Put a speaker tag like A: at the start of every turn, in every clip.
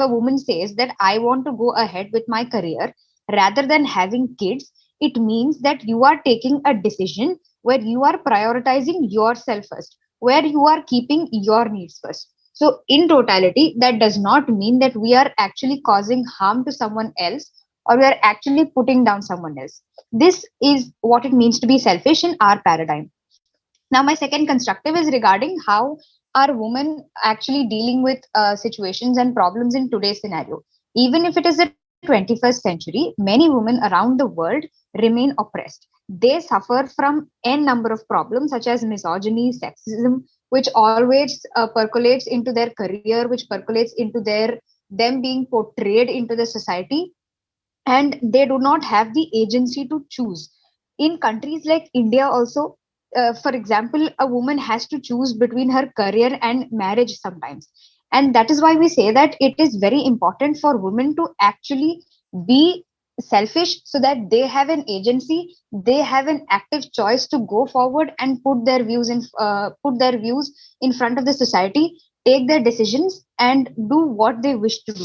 A: a woman says that I want to go ahead with my career rather than having kids, it means that you are taking a decision where you are prioritizing yourself first, where you are keeping your needs first. So, in totality, that does not mean that we are actually causing harm to someone else or we are actually putting down someone else. This is what it means to be selfish in our paradigm. Now, my second constructive is regarding how are women actually dealing with situations and problems in today's scenario. Even if it is the 21st century, many women around the world remain oppressed. They suffer from n number of problems such as misogyny, sexism, which always percolates into their career, which percolates into them being portrayed into the society, and they do not have the agency to choose. In countries like India also, for example, a woman has to choose between her career and marriage sometimes, and that is why we say that it is very important for women to actually be selfish so that they have an agency, they have an active choice to go forward and put their views in front of the society, take their decisions and do what they wish to do.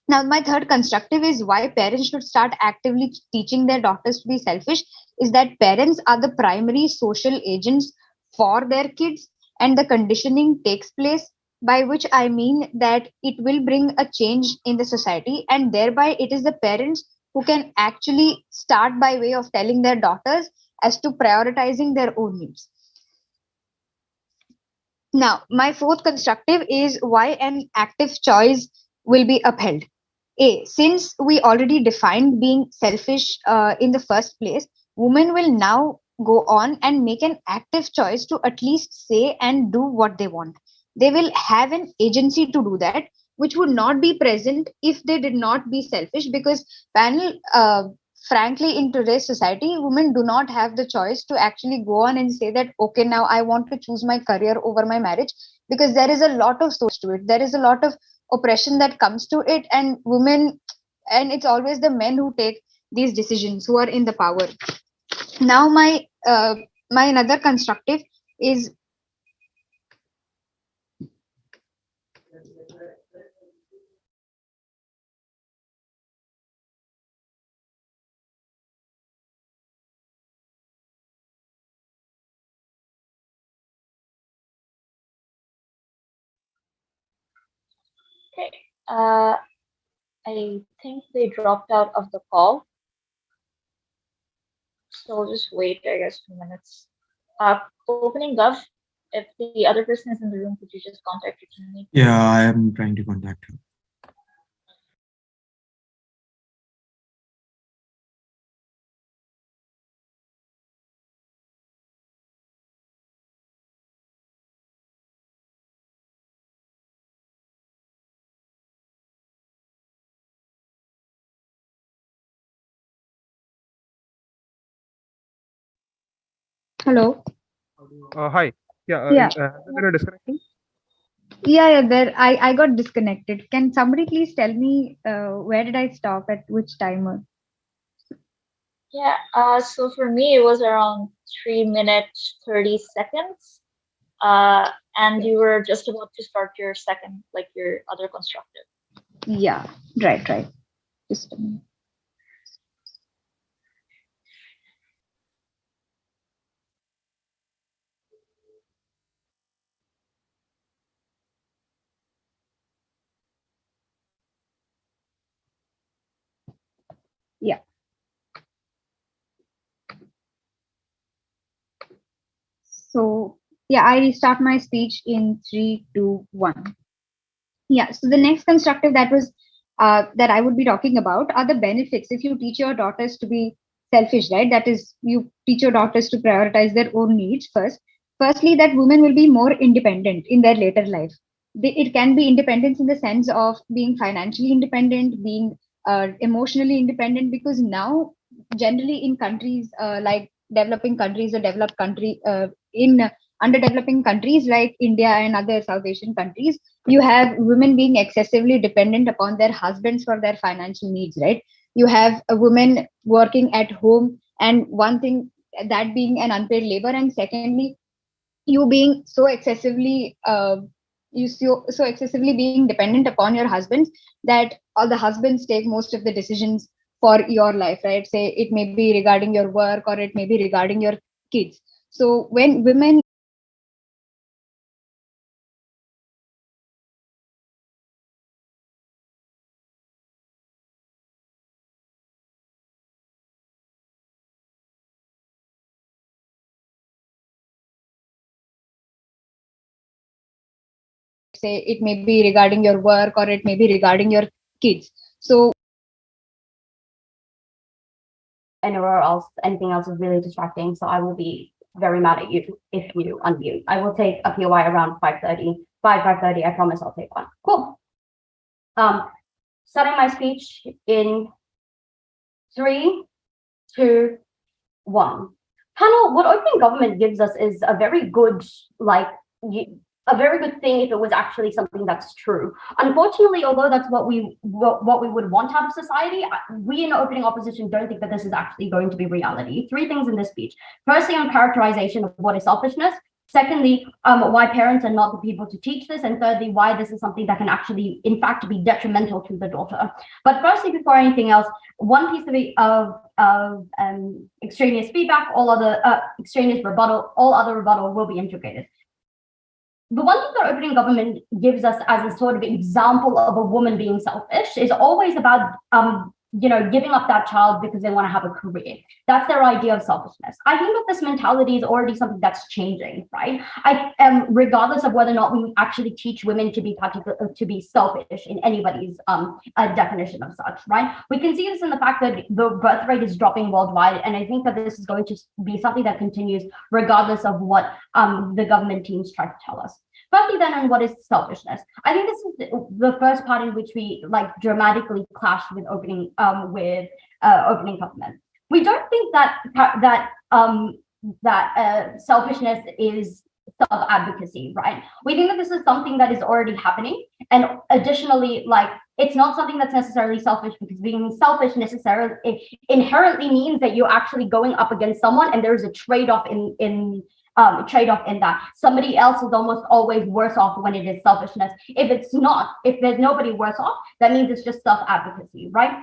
A: Now, my third constructive is why parents should start actively teaching their daughters to be selfish is that parents are the primary social agents for their kids, and the conditioning takes place, by which I mean that it will bring a change in the society, and thereby it is the parents who can actually start by way of telling their daughters as to prioritizing their own needs. Now, my fourth constructive is why an active choice will be upheld. Since we already defined being selfish in the first place, women will now go on and make an active choice to at least say and do what they want. They will have an agency to do that, which would not be present if they did not be selfish. Because, panel, frankly, in today's society, women do not have the choice to actually go on and say that, okay, now I want to choose my career over my marriage, because there is a lot of source to it. There is a lot of oppression that comes to it, and women, and it's always the men who take these decisions, who are in the power. Now, my another constructive is,
B: Okay. I think they dropped out of the call, so we'll just wait, I guess, 2 minutes. Opening Gov, if the other person is in the room, could you just contact your teammate?
C: Yeah, I am trying to contact him.
A: hello.
D: Hi. Yeah,
A: Yeah,
D: has there been a disconnection?
A: yeah. There, I got disconnected. Can somebody please tell me where did I stop at which timer?
B: Yeah, so for me, it was around 3 minutes, 30 seconds. And you were just about to start your second, like your other constructive.
A: Yeah, right. Just a minute. Yeah. So, yeah, I restart my speech in three, two, one. Yeah. So the next constructive that I would be talking about are the benefits if you teach your daughters to be selfish, right? That is, you teach your daughters to prioritize their own needs first. Firstly, that women will be more independent in their later life. It can be independence in the sense of being financially independent, being emotionally independent, because now, generally in countries like developing countries or developed country, in underdeveloping countries like India and other South Asian countries, you have women being excessively dependent upon their husbands for their financial needs, right? You have a woman working at home, and one thing, that being an unpaid labor, and secondly, you being so excessively you so excessively being dependent upon your husbands that all the husbands take most of the decisions for your life, right? Say it may be regarding your work or it may be regarding your kids. So when women say it may be regarding your work or it may be regarding your kids. So
E: anywhere else, anything else is really distracting. So I will be very mad at you if you unmute. I will take a POI around 5:30. 5:30, I promise I'll take one. Cool. Starting my speech in 3, 2, 1. Panel, what opening government gives us is a very good, a very good thing if it was actually something that's true. Unfortunately, although that's what we would want out of society, we in opening opposition don't think that this is actually going to be reality. 3 things in this speech. Firstly, on characterization of what is selfishness. Secondly, why parents are not the people to teach this. And thirdly, why this is something that can actually, in fact, be detrimental to the daughter. But firstly, before anything else, one piece of extraneous feedback, all other extraneous rebuttal, all other rebuttal will be integrated. The one thing that opening government gives us as a sort of example of a woman being selfish is always about giving up that child because they want to have a career. That's their idea of selfishness. I think that this mentality is already something that's changing, right? Regardless of whether or not we actually teach women to be selfish in anybody's definition of such, right? We can see this in the fact that the birth rate is dropping worldwide, and I think that this is going to be something that continues regardless of what the government teams try to tell us. Firstly, then, on what is selfishness? I think this is the first part in which we dramatically clash with opening government. We don't think that selfishness is self-advocacy, right? We think that this is something that is already happening, and additionally, it's not something that's necessarily selfish, because being selfish necessarily inherently means that you're actually going up against someone, and there's a trade-off in that somebody else is almost always worse off when it is selfishness. If there's nobody worse off, that means it's just self-advocacy, right?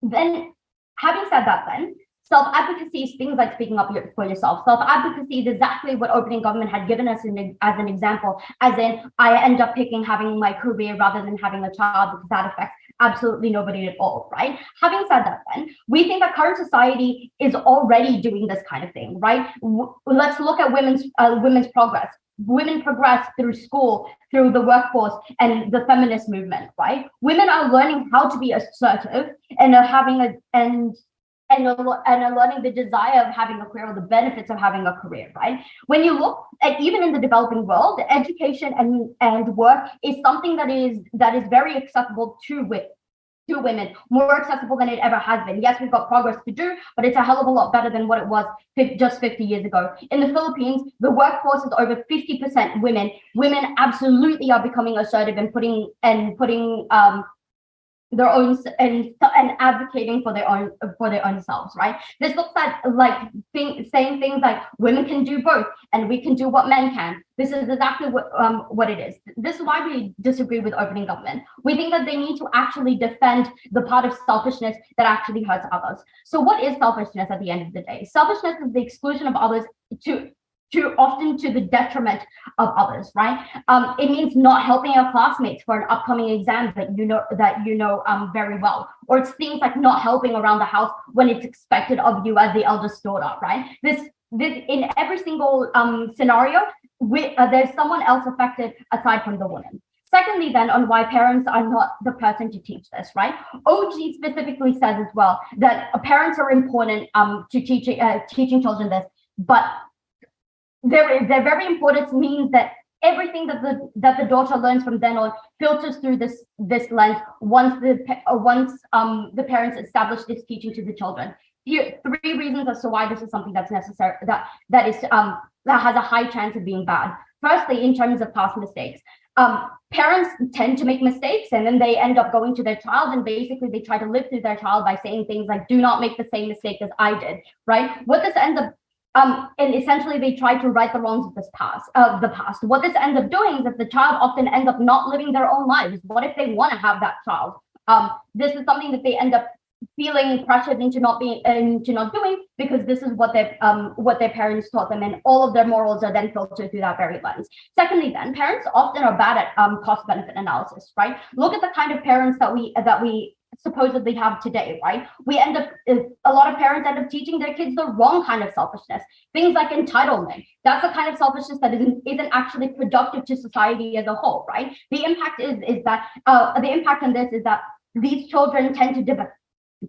E: Then, having said that, then self-advocacy is things like speaking up for yourself. Self-advocacy is exactly what opening government had given us as an example, as in, I end up picking having my career rather than having a child, because that affects absolutely nobody at all, right? Having said that, then, we think that current society is already doing this kind of thing, right? Let's look at women's progress. Women progress through school, through the workforce, and the feminist movement, right? Women are learning how to be assertive and are having and are learning the desire of having a career, or the benefits of having a career, right? When you look at even in the developing world, education and work is something that is very accessible to women, more accessible than it ever has been. Yes, we've got progress to do, but it's a hell of a lot better than what it was just 50 years ago. In the Philippines, the workforce is over 50% women. Women absolutely are becoming assertive and putting their own and advocating for their own selves, right? This looks at saying things like women can do both and we can do what men can. This is exactly what it is. This is why we disagree with opening government. We think that they need to actually defend the part of selfishness that actually hurts others. So what is selfishness at the end of the day? Selfishness is the exclusion of others often to the detriment of others, right? It means not helping your classmates for an upcoming exam that you know very well, or it's things like not helping around the house when it's expected of you as the eldest daughter, right? This in every single scenario, there's someone else affected aside from the woman. Secondly, then, on why parents are not the person to teach this, right? OG specifically says as well that parents are important to teaching children this, but they're very important means that everything that the daughter learns from then on filters through this lens once the parents establish this teaching to the children. Here, 3 reasons as to why this is something that's necessary, that has a high chance of being bad. Firstly, in terms of past mistakes. Parents tend to make mistakes, and then they end up going to their child, and basically they try to live through their child by saying things like, do not make the same mistake as I did, right? What this ends up and essentially they try to right the wrongs of the past. What this ends up doing is that the child often ends up not living their own lives. What if they want to have that child? This is something that they end up feeling pressured into not doing, because this is what their parents taught them, and all of their morals are then filtered through that very lens. Secondly, then parents often are bad at cost benefit analysis, right? Look at the kind of parents that we supposedly have today, right? A lot of parents end up teaching their kids the wrong kind of selfishness, things like entitlement. That's the kind of selfishness that isn't actually productive to society as a whole, right? The impact the impact on this is that these children tend to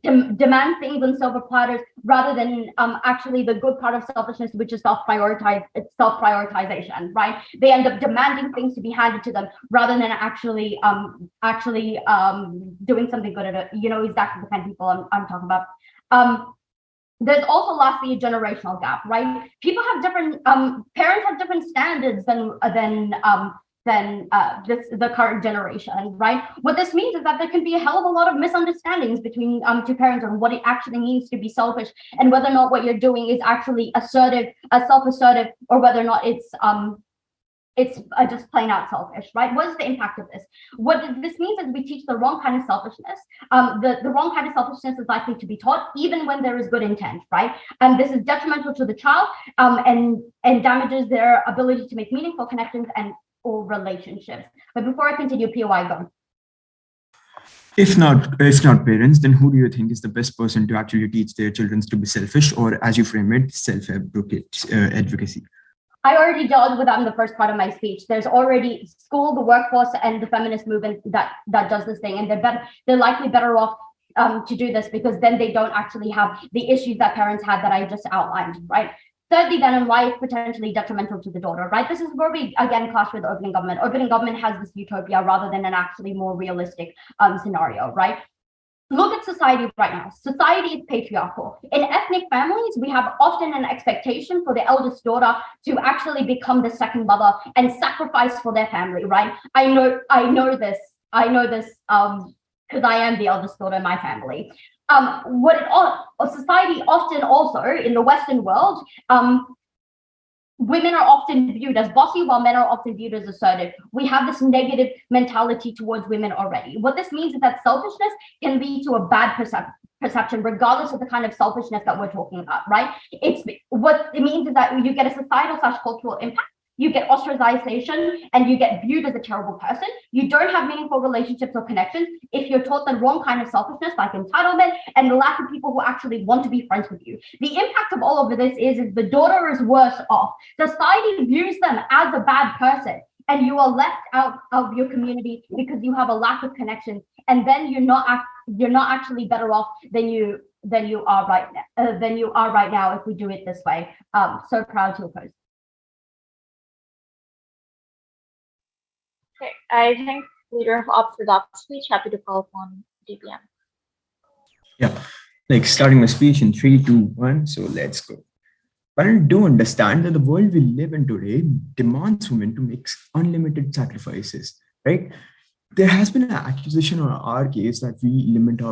E: demand things on silver platters rather than actually the good part of selfishness, which is self-prioritization, right? They end up demanding things to be handed to them rather than actually doing something good at it. You know exactly the kind of people I'm talking about. There's also lastly a generational gap, right? People have different parents have different standards than the current generation, right? What this means is that there can be a hell of a lot of misunderstandings between two parents on what it actually means to be selfish, and whether or not what you're doing is actually self-assertive, or whether or not it's just plain out selfish, right? What is the impact of this? What this means is we teach the wrong kind of selfishness. The wrong kind of selfishness is likely to be taught even when there is good intent, right? And this is detrimental to the child, and damages their ability to make meaningful connections or relationships. But before I continue, POI, go.
C: If not parents, then who do you think is the best person to actually teach their children to be selfish, or as you frame it, self-advocacy?
E: I already dealt with that in the first part of my speech. There's already school, the workforce, and the feminist movement that does this thing, and they're likely better off to do this, because then they don't actually have the issues that parents had that I just outlined, right? Thirdly, then, and why it's potentially detrimental to the daughter, right? This is where we again clash with opening government. Opening government has this utopia rather than an actually more realistic scenario, right? Look at society right now. Society is patriarchal. In ethnic families, we have often an expectation for the eldest daughter to actually become the second mother and sacrifice for their family, right? I know this because I am the eldest daughter in my family. Society often also in the Western world, women are often viewed as bossy while men are often viewed as assertive. We have this negative mentality towards women already. What this means is that selfishness can lead to a bad perception, regardless of the kind of selfishness that we're talking about, right? What it means is that you get a societal/cultural impact. You get ostracization, and you get viewed as a terrible person. You don't have meaningful relationships or connections if you're taught the wrong kind of selfishness, like entitlement, and the lack of people who actually want to be friends with you. The impact of all of this is the daughter is worse off. Society views them as a bad person, and you are left out of your community because you have a lack of connection, and then you're not actually better off than you are right now if we do it this way. So proud to oppose.
B: Okay, I think leader of Orthodox speech, happy to call upon Divyaank.
C: Yeah, like starting my speech in 3, 2, 1. So let's go. But I do understand that the world we live in today demands women to make unlimited sacrifices, right? There has been an accusation on our case that we limit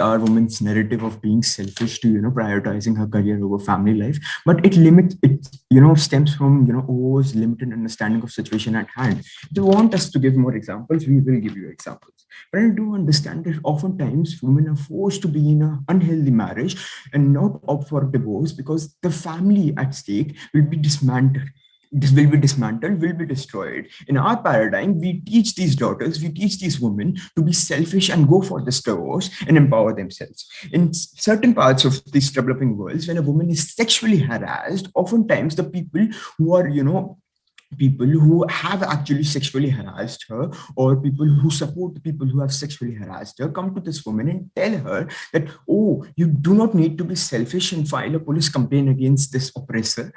C: our woman's narrative of being selfish to, prioritizing her career over family life. But it stems from, OO's limited understanding of situation at hand. If you want us to give more examples, we will give you examples. But I do understand that oftentimes women are forced to be in an unhealthy marriage and not opt for divorce because the family at stake will be dismantled. This will be dismantled, will be destroyed. In our paradigm, we teach these women to be selfish and go for this divorce and empower themselves. In certain parts of these developing worlds, when a woman is sexually harassed, oftentimes the people who have actually sexually harassed her, or people who support the people who have sexually harassed her, come to this woman and tell her that, oh, you do not need to be selfish and file a police complaint against this oppressor,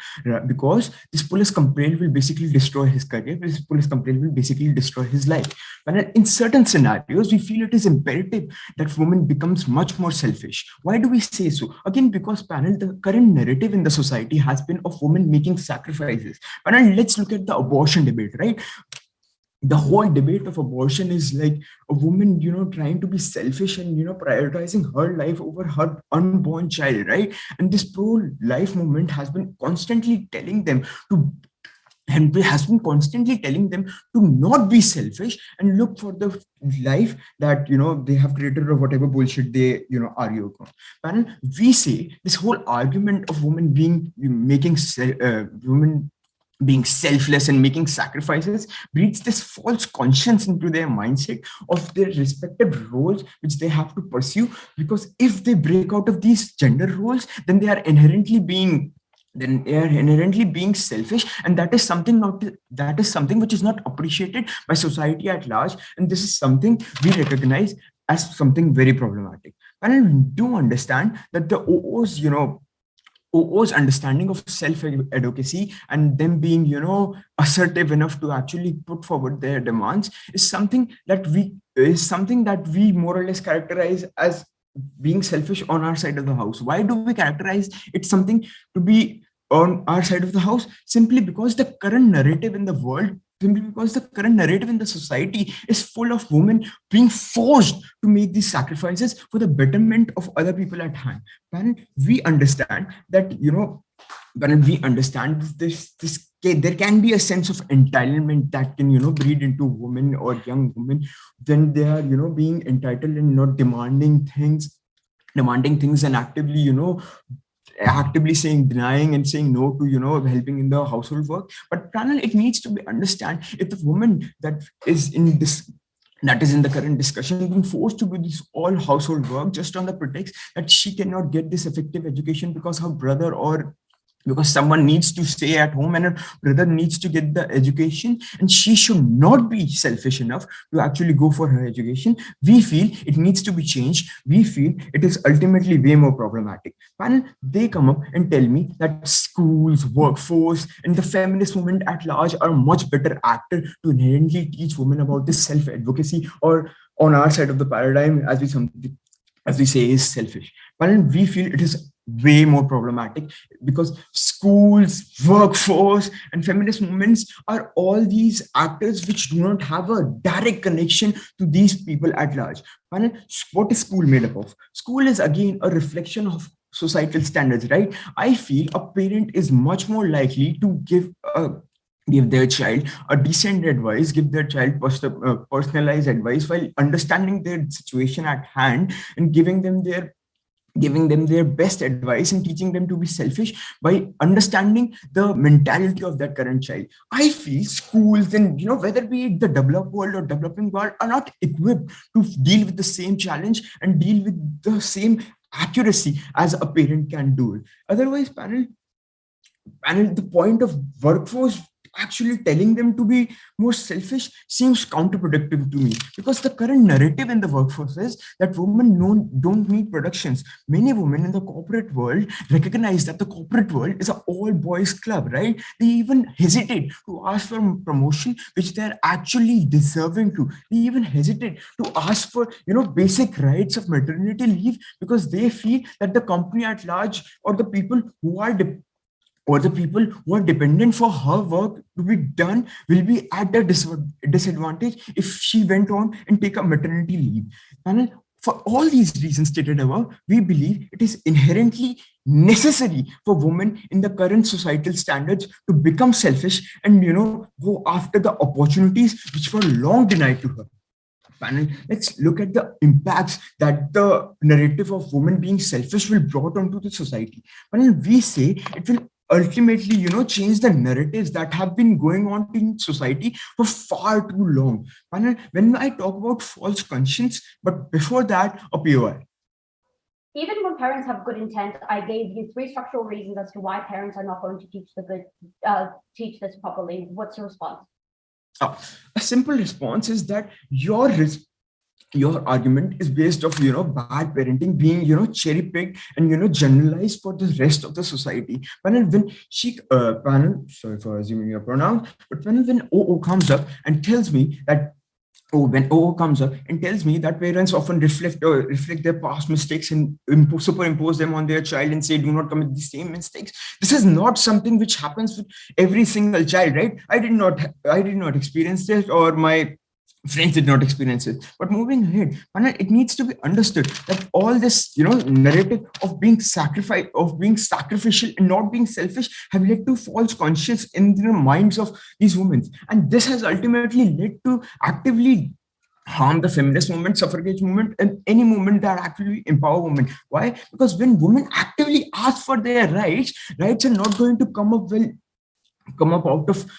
C: because this police complaint will basically destroy his career, this police complaint will basically destroy his life. But in certain scenarios, we feel it is imperative that woman becomes much more selfish. Why do we say so? Again, because the current narrative in the society has been of women making sacrifices. But let's look at the abortion debate, right? the whole debate of abortion is like a woman, trying to be selfish and, prioritizing her life over her unborn child, right? And this pro-life movement has been constantly telling them to and has been constantly telling them to not be selfish and look for the life that they have created, or whatever bullshit they argue upon. And we say this whole argument of women being women being selfless and making sacrifices breeds this false conscience into their mindset of their respective roles which they have to pursue, because if they break out of these gender roles, then they are inherently being selfish, and that is something which is not appreciated by society at large, and this is something we recognize as something very problematic. And I do understand that the OO's understanding of self-advocacy and them being, assertive enough to actually put forward their demands is something that we more or less characterize as being selfish on our side of the house. Why do we characterize it something to be on our side of the house? Simply because the current narrative in the world, simply because the current narrative in the society is full of women being forced to make these sacrifices for the betterment of other people at hand. And we understand that, when we understand this there can be a sense of entitlement that can breed into women or young women when they are being entitled and not demanding things and actively saying denying and saying no to helping in the household work. But Pranal, it needs to be understand, if the woman that is in the current discussion being forced to do this all household work just on the pretext that she cannot get this effective education because her brother, or because someone needs to stay at home and her brother needs to get the education, and she should not be selfish enough to actually go for her education. We feel it needs to be changed. We feel it is ultimately way more problematic. Panel, they come up and tell me that schools, workforce, and the feminist movement at large are a much better actor to inherently teach women about this self-advocacy, or on our side of the paradigm, as we say, is selfish. Panel, we feel it is way more problematic, because schools, workforce, and feminist movements are all these actors which do not have a direct connection to these people at large. What is school made up of? School is again a reflection of societal standards, right? I feel a parent is much more likely to give their child a decent advice, give their child personalized advice while understanding their situation at hand and giving them their best advice and teaching them to be selfish by understanding the mentality of that current child. I feel schools, and whether be it the developed world or developing world, are not equipped to deal with the same challenge and deal with the same accuracy as a parent can do it. Otherwise, panel, the point of workforce actually telling them to be more selfish seems counterproductive to me, because the current narrative in the workforce is that women don't need productions. Many women in the corporate world recognize that the corporate world is an all boys club, right? They even hesitate to ask for promotion which they're actually deserving to. They even hesitate to ask for basic rights of maternity leave, because they feel that the company at large, or the people who are dependent for her work to be done, will be at a disadvantage if she went on and take a maternity leave. And for all these reasons stated above, we believe it is inherently necessary for women in the current societal standards to become selfish and go after the opportunities which were long denied to her. Panel, let's look at the impacts that the narrative of women being selfish will brought onto the society. Panel, we say it will ultimately change the narratives that have been going on in society for far too long. Panel, when I talk about false conscience, but before that, a POI.
E: Even when parents have good intent, I gave you 3 structural reasons as to why parents are not going to teach this properly. What's your response?
C: A simple response is that your argument is based off bad parenting being cherry picked and generalized for the rest of the society. When panel, sorry for assuming your pronouns, but when OO comes up and tells me that when O comes up and tells me that parents often reflect their past mistakes and superimpose them on their child and say, do not commit the same mistakes. This is not something which happens with every single child, right? I did not experience this, or my friends did not experience it. But moving ahead, it needs to be understood that all this, narrative of being sacrificial and not being selfish have led to false conscience in the minds of these women. And this has ultimately led to actively harm the feminist movement, suffrage movement, and any movement that actually empower women. Why? Because when women actively ask for their rights are not going to come up out of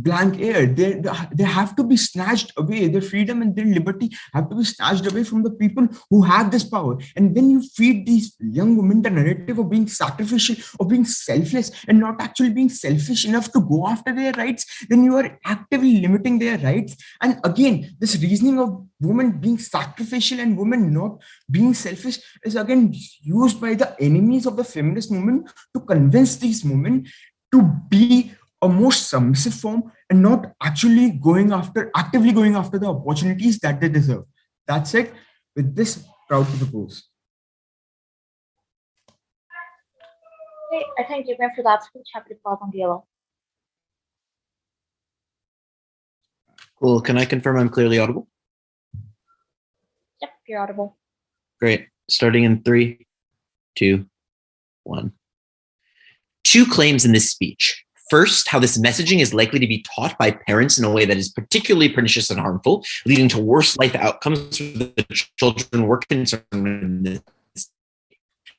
C: blank air. They have to be snatched away. Their freedom and their liberty have to be snatched away from the people who have this power. And when you feed these young women the narrative of being sacrificial, of being selfless, and not actually being selfish enough to go after their rights, then you are actively limiting their rights. And again, this reasoning of women being sacrificial and women not being selfish is again used by the enemies of the feminist movement to convince these women to be a more submissive form and not actually actively going after the opportunities that they deserve. That's it. With this, proud to propose.
B: Okay, I thank Divyaank for that speech. Happy to pause on the yellow.
F: Cool. Can I confirm I'm clearly audible?
B: Yep, you're audible.
F: Great. Starting in 3, 2, 1. 2 claims in this speech. First, how this messaging is likely to be taught by parents in a way that is particularly pernicious and harmful, leading to worse life outcomes for the children we're concerned with.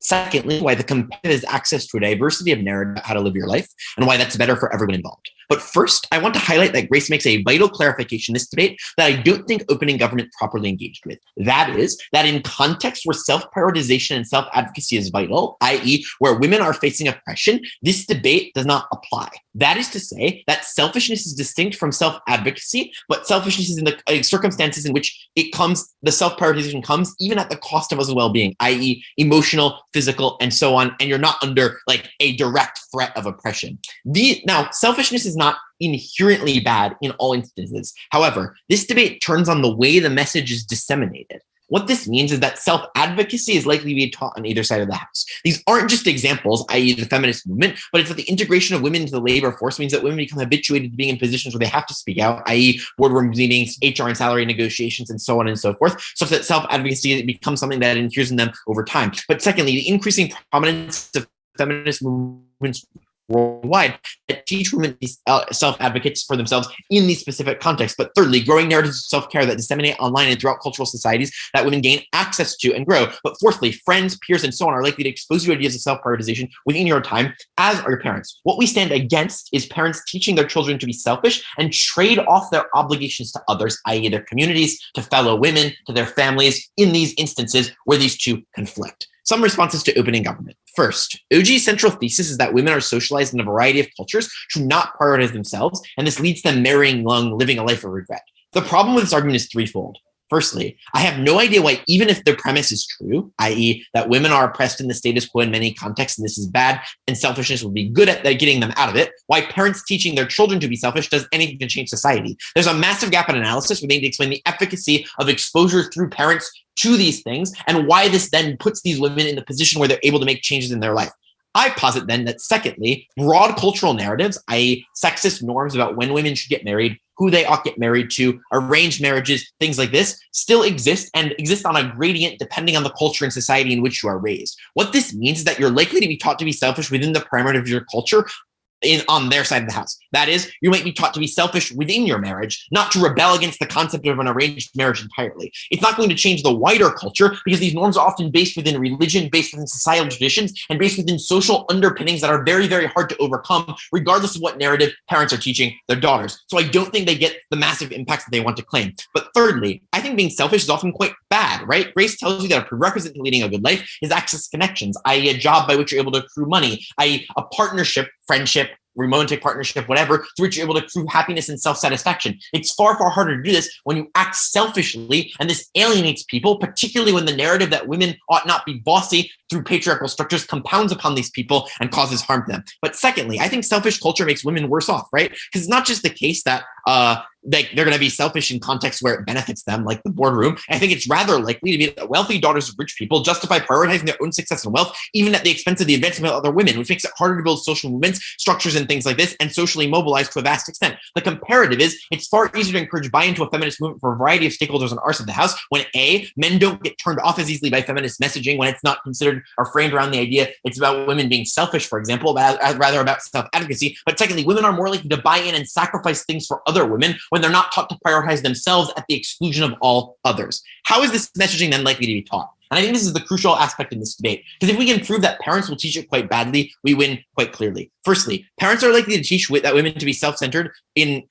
F: Secondly, why the competitive is access to a diversity of narrative about how to live your life and why that's better for everyone involved. But first, I want to highlight that Grace makes a vital clarification in this debate that I don't think opening government properly engaged with. That is, that in contexts where self-prioritization and self-advocacy is vital, i.e. where women are facing oppression, this debate does not apply. That is to say that selfishness is distinct from self-advocacy, but selfishness is in the circumstances in which the self-prioritization comes even at the cost of others' well-being, i.e. emotional, physical, and so on, and you're not under like a direct threat of oppression. Now, selfishness is not inherently bad in all instances. However, this debate turns on the way the message is disseminated. What this means is that self-advocacy is likely to be taught on either side of the house. These aren't just examples, i.e. the feminist movement, but it's that the integration of women into the labor force means that women become habituated to being in positions where they have to speak out, i.e. boardroom meetings, HR and salary negotiations, and so on and so forth, such that self-advocacy becomes something that adheres in them over time. But secondly, the increasing prominence of feminist movements worldwide that teach women these self-advocates for themselves in these specific contexts. But thirdly, growing narratives of self-care that disseminate online and throughout cultural societies that women gain access to and grow. But fourthly, friends, peers, and so on are likely to expose you to ideas of self-prioritization within your time, as are your parents. What we stand against is parents teaching their children to be selfish and trade off their obligations to others, i.e. their communities, to fellow women, to their families, in these instances where these two conflict. Some responses to opening government. First, OG's central thesis is that women are socialized in a variety of cultures to not prioritize themselves, and this leads to them marrying young, living a life of regret. The problem with this argument is threefold. Firstly, I have no idea why, even if their premise is true, i.e. that women are oppressed in the status quo in many contexts and this is bad and selfishness will be good at getting them out of it, why parents teaching their children to be selfish does anything to change society. There's a massive gap in analysis. We need to explain the efficacy of exposure through parents to these things and why this then puts these women in the position where they're able to make changes in their life. I posit then that secondly, broad cultural narratives, i.e. sexist norms about when women should get married, who they ought to get married to, arranged marriages, things like this, still exist and exist on a gradient depending on the culture and society in which you are raised. What this means is that you're likely to be taught to be selfish within the parameter of your culture on their side of the house. That is, you might be taught to be selfish within your marriage, not to rebel against the concept of an arranged marriage entirely. It's not going to change the wider culture because these norms are often based within religion, based within societal traditions, and based within social underpinnings that are very, very hard to overcome, regardless of what narrative parents are teaching their daughters. So I don't think they get the massive impacts that they want to claim. But thirdly, I think being selfish is often quite bad, right? Grace tells you that a prerequisite to leading a good life is access to connections, i.e. a job by which you're able to accrue money, i.e. a partnership, friendship, romantic partnership, whatever, through which you're able to accrue happiness and self-satisfaction. It's far, far harder to do this when you act selfishly, and this alienates people, particularly when the narrative that women ought not be bossy through patriarchal structures compounds upon these people and causes harm to them. But secondly, I think selfish culture makes women worse off, right? Because it's not just the case that like they're going to be selfish in contexts where it benefits them, like the boardroom. I think it's rather likely to be that wealthy daughters of rich people justify prioritizing their own success and wealth, even at the expense of the advancement of other women, which makes it harder to build social movements, structures, and things like this, and socially mobilize to a vast extent. The comparative is it's far easier to encourage buy into a feminist movement for a variety of stakeholders on our side of the house when A, men don't get turned off as easily by feminist messaging when it's not considered or framed around the idea it's about women being selfish, for example, but rather about self-advocacy. But secondly, women are more likely to buy in and sacrifice things for other women when they're not taught to prioritize themselves at the exclusion of all others. How is this messaging then likely to be taught? And I think this is the crucial aspect in this debate, because if we can prove that parents will teach it quite badly, we win quite clearly. Firstly, parents are likely to teach that women to be self-centered in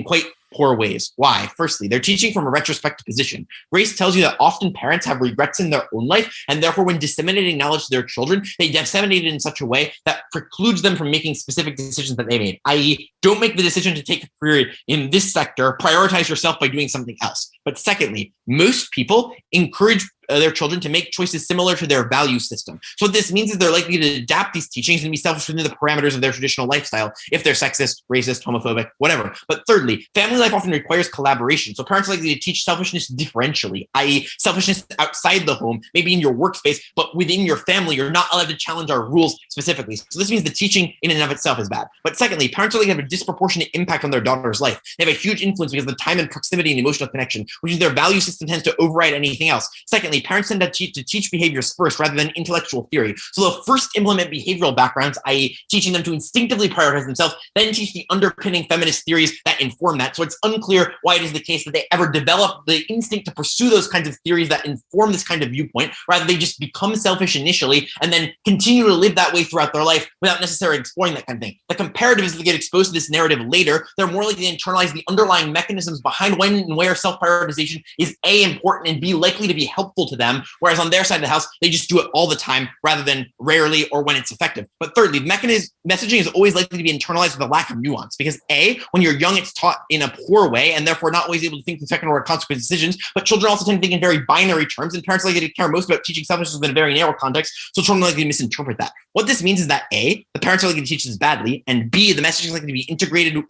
F: quite poor ways. Why? Firstly, they're teaching from a retrospective position. Grace tells you that often parents have regrets in their own life, and therefore when disseminating knowledge to their children, they disseminate it in such a way that precludes them from making specific decisions that they made, i.e., don't make the decision to take a career in this sector, prioritize yourself by doing something else. But secondly, most people encourage their children to make choices similar to their value system. So what this means is they're likely to adapt these teachings and be selfish within the parameters of their traditional lifestyle, if they're sexist, racist, homophobic, whatever. But thirdly, family life often requires collaboration. So parents are likely to teach selfishness differentially, i.e. selfishness outside the home, maybe in your workspace, but within your family, you're not allowed to challenge our rules specifically. So this means the teaching in and of itself is bad. But secondly, parents are likely to have a disproportionate impact on their daughter's life. They have a huge influence because of the time and proximity and emotional connection, which is their value system tends to override anything else. Secondly, parents tend to teach behaviors first rather than intellectual theory. So they'll first implement behavioral backgrounds, i.e. teaching them to instinctively prioritize themselves, then teach the underpinning feminist theories that inform that. So it's unclear why it is the case that they ever develop the instinct to pursue those kinds of theories that inform this kind of viewpoint. Rather, they just become selfish initially and then continue to live that way throughout their life without necessarily exploring that kind of thing. The comparative is that they get exposed to this narrative later. They're more likely to internalize the underlying mechanisms behind when and where self-prioritization is A, important, and B, likely to be helpful to them. Whereas on their side of the house, they just do it all the time rather than rarely or when it's effective. But thirdly, the messaging is always likely to be internalized with a lack of nuance because A, when you're young, it's taught in a poor way and therefore not always able to think through second order consequence decisions. But children also tend to think in very binary terms, and parents likely to care most about teaching selfishness in a very narrow context. So children are likely to misinterpret that. What this means is that A, the parents are likely to teach this badly, and B, the messaging is likely to be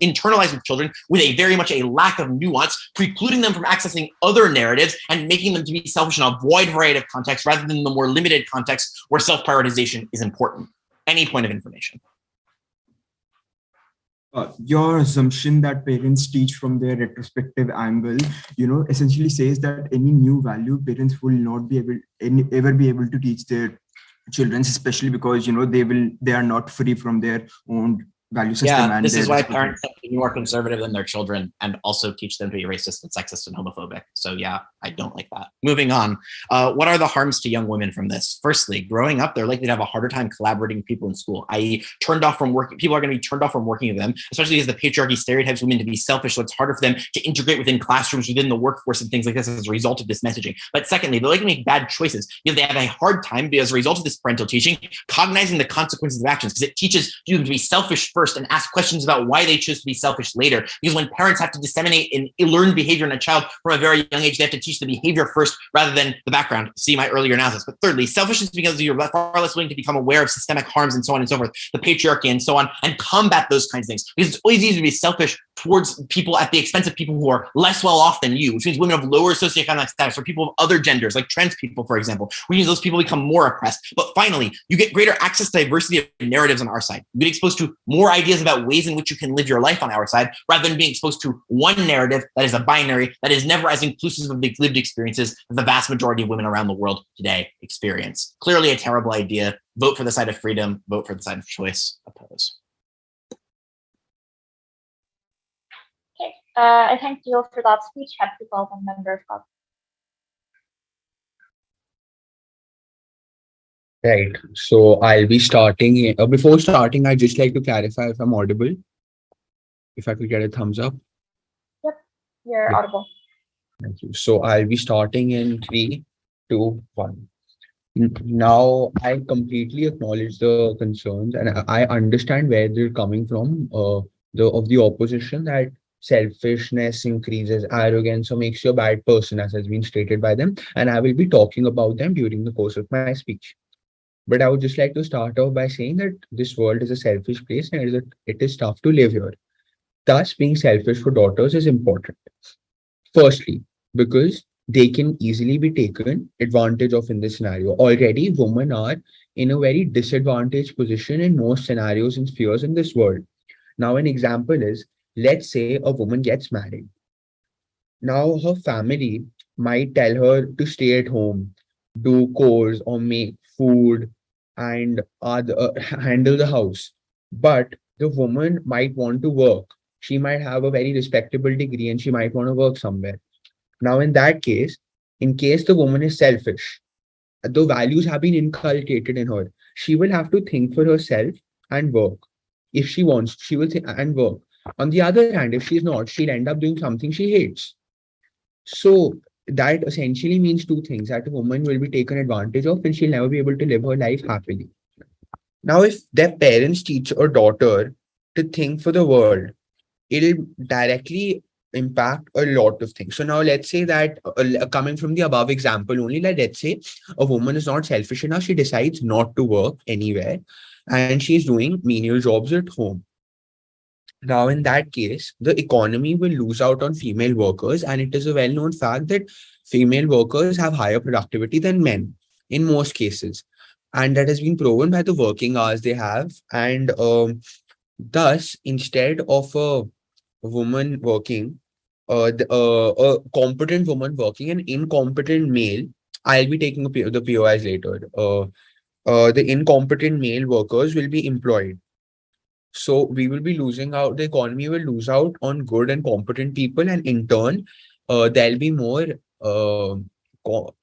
F: internalized with children with a very much a lack of nuance, precluding them from accessing other narratives and making them to be selfish in a wide variety of contexts rather than the more limited context where self-prioritization is important. Any point of information.
C: Your assumption that parents teach from their retrospective angle, essentially says that any new value parents will not be ever be able to teach their children, especially because they are not free from their own value system.
F: Yeah,
C: and
F: this is why parents have to be more conservative than their children and also teach them to be racist and sexist and homophobic. So yeah, I don't like that. Moving on. What are the harms to young women from this? Firstly, growing up, they're likely to have a harder time collaborating with people in school, i.e. turned off from working. People are going to be turned off from working with them, especially as the patriarchy stereotypes women to be selfish. So it's harder for them to integrate within classrooms, within the workforce and things like this as a result of this messaging. But secondly, they're likely to make bad choices because they have a hard time as a result of this parental teaching, cognizing the consequences of actions because it teaches you to be selfish first and ask questions about why they choose to be selfish later. Because when parents have to disseminate and learn behavior in a child from a very young age, they have to teach the behavior first rather than the background. See my earlier analysis. But thirdly, selfishness because you're far less willing to become aware of systemic harms and so on and so forth, the patriarchy and so on, and combat those kinds of things. Because it's always easy to be selfish towards people at the expense of people who are less well off than you, which means women of lower socioeconomic status or people of other genders, like trans people, for example, which means those people become more oppressed. But finally, you get greater access to diversity of narratives on our side. You get exposed to more ideas about ways in which you can live your life on our side, rather than being exposed to one narrative that is a binary, that is never as inclusive of the lived experiences that the vast majority of women around the world today experience. Clearly a terrible idea. Vote for the side of freedom, vote for the side of choice, oppose.
B: Okay, I thank you for that speech. Happy to call on member of God.
G: Right. So I'll be starting. Before starting, I'd just like to clarify if I'm audible. If I could get a thumbs up.
B: Yep, you're
G: Yeah.
B: audible.
G: Thank you. So I'll be starting in 3, 2, 1. Now, I completely acknowledge the concerns and I understand where they're coming from, the opposition, that selfishness increases arrogance or makes you a bad person, as has been stated by them. And I will be talking about them during the course of my speech. But I would just like to start off by saying that this world is a selfish place and it is tough to live here. Thus, being selfish for daughters is important. Firstly, because they can easily be taken advantage of in this scenario. Already, women are in a very disadvantaged position in most scenarios and spheres in this world. Now, an example is, let's say a woman gets married. Now, her family might tell her to stay at home, do chores, or make food, and handle the house. But the woman might want to work. She might have a very respectable degree and she might want to work somewhere. Now, in that case, in case the woman is selfish, the values have been inculcated in her. She will have to think for herself and work. If she wants, she will think and work. On the other hand, if she's not, she'll end up doing something she hates. So that essentially means two things: that a woman will be taken advantage of and she'll never be able to live her life happily. Now, if their parents teach a daughter to think for the world, it'll directly impact a lot of things. So now let's say that coming from the above example only, like let's say a woman is not selfish enough, she decides not to work anywhere and she's doing menial jobs at home. Now, in that case, the economy will lose out on female workers, and it is a well known fact that female workers have higher productivity than men in most cases. And that has been proven by the working hours they have. And thus, instead of a woman working, a competent woman working, an incompetent male, I'll be taking the POIs later. The incompetent male workers will be employed, so we will be losing out, the economy will lose out on good and competent people, and in turn, there'll be more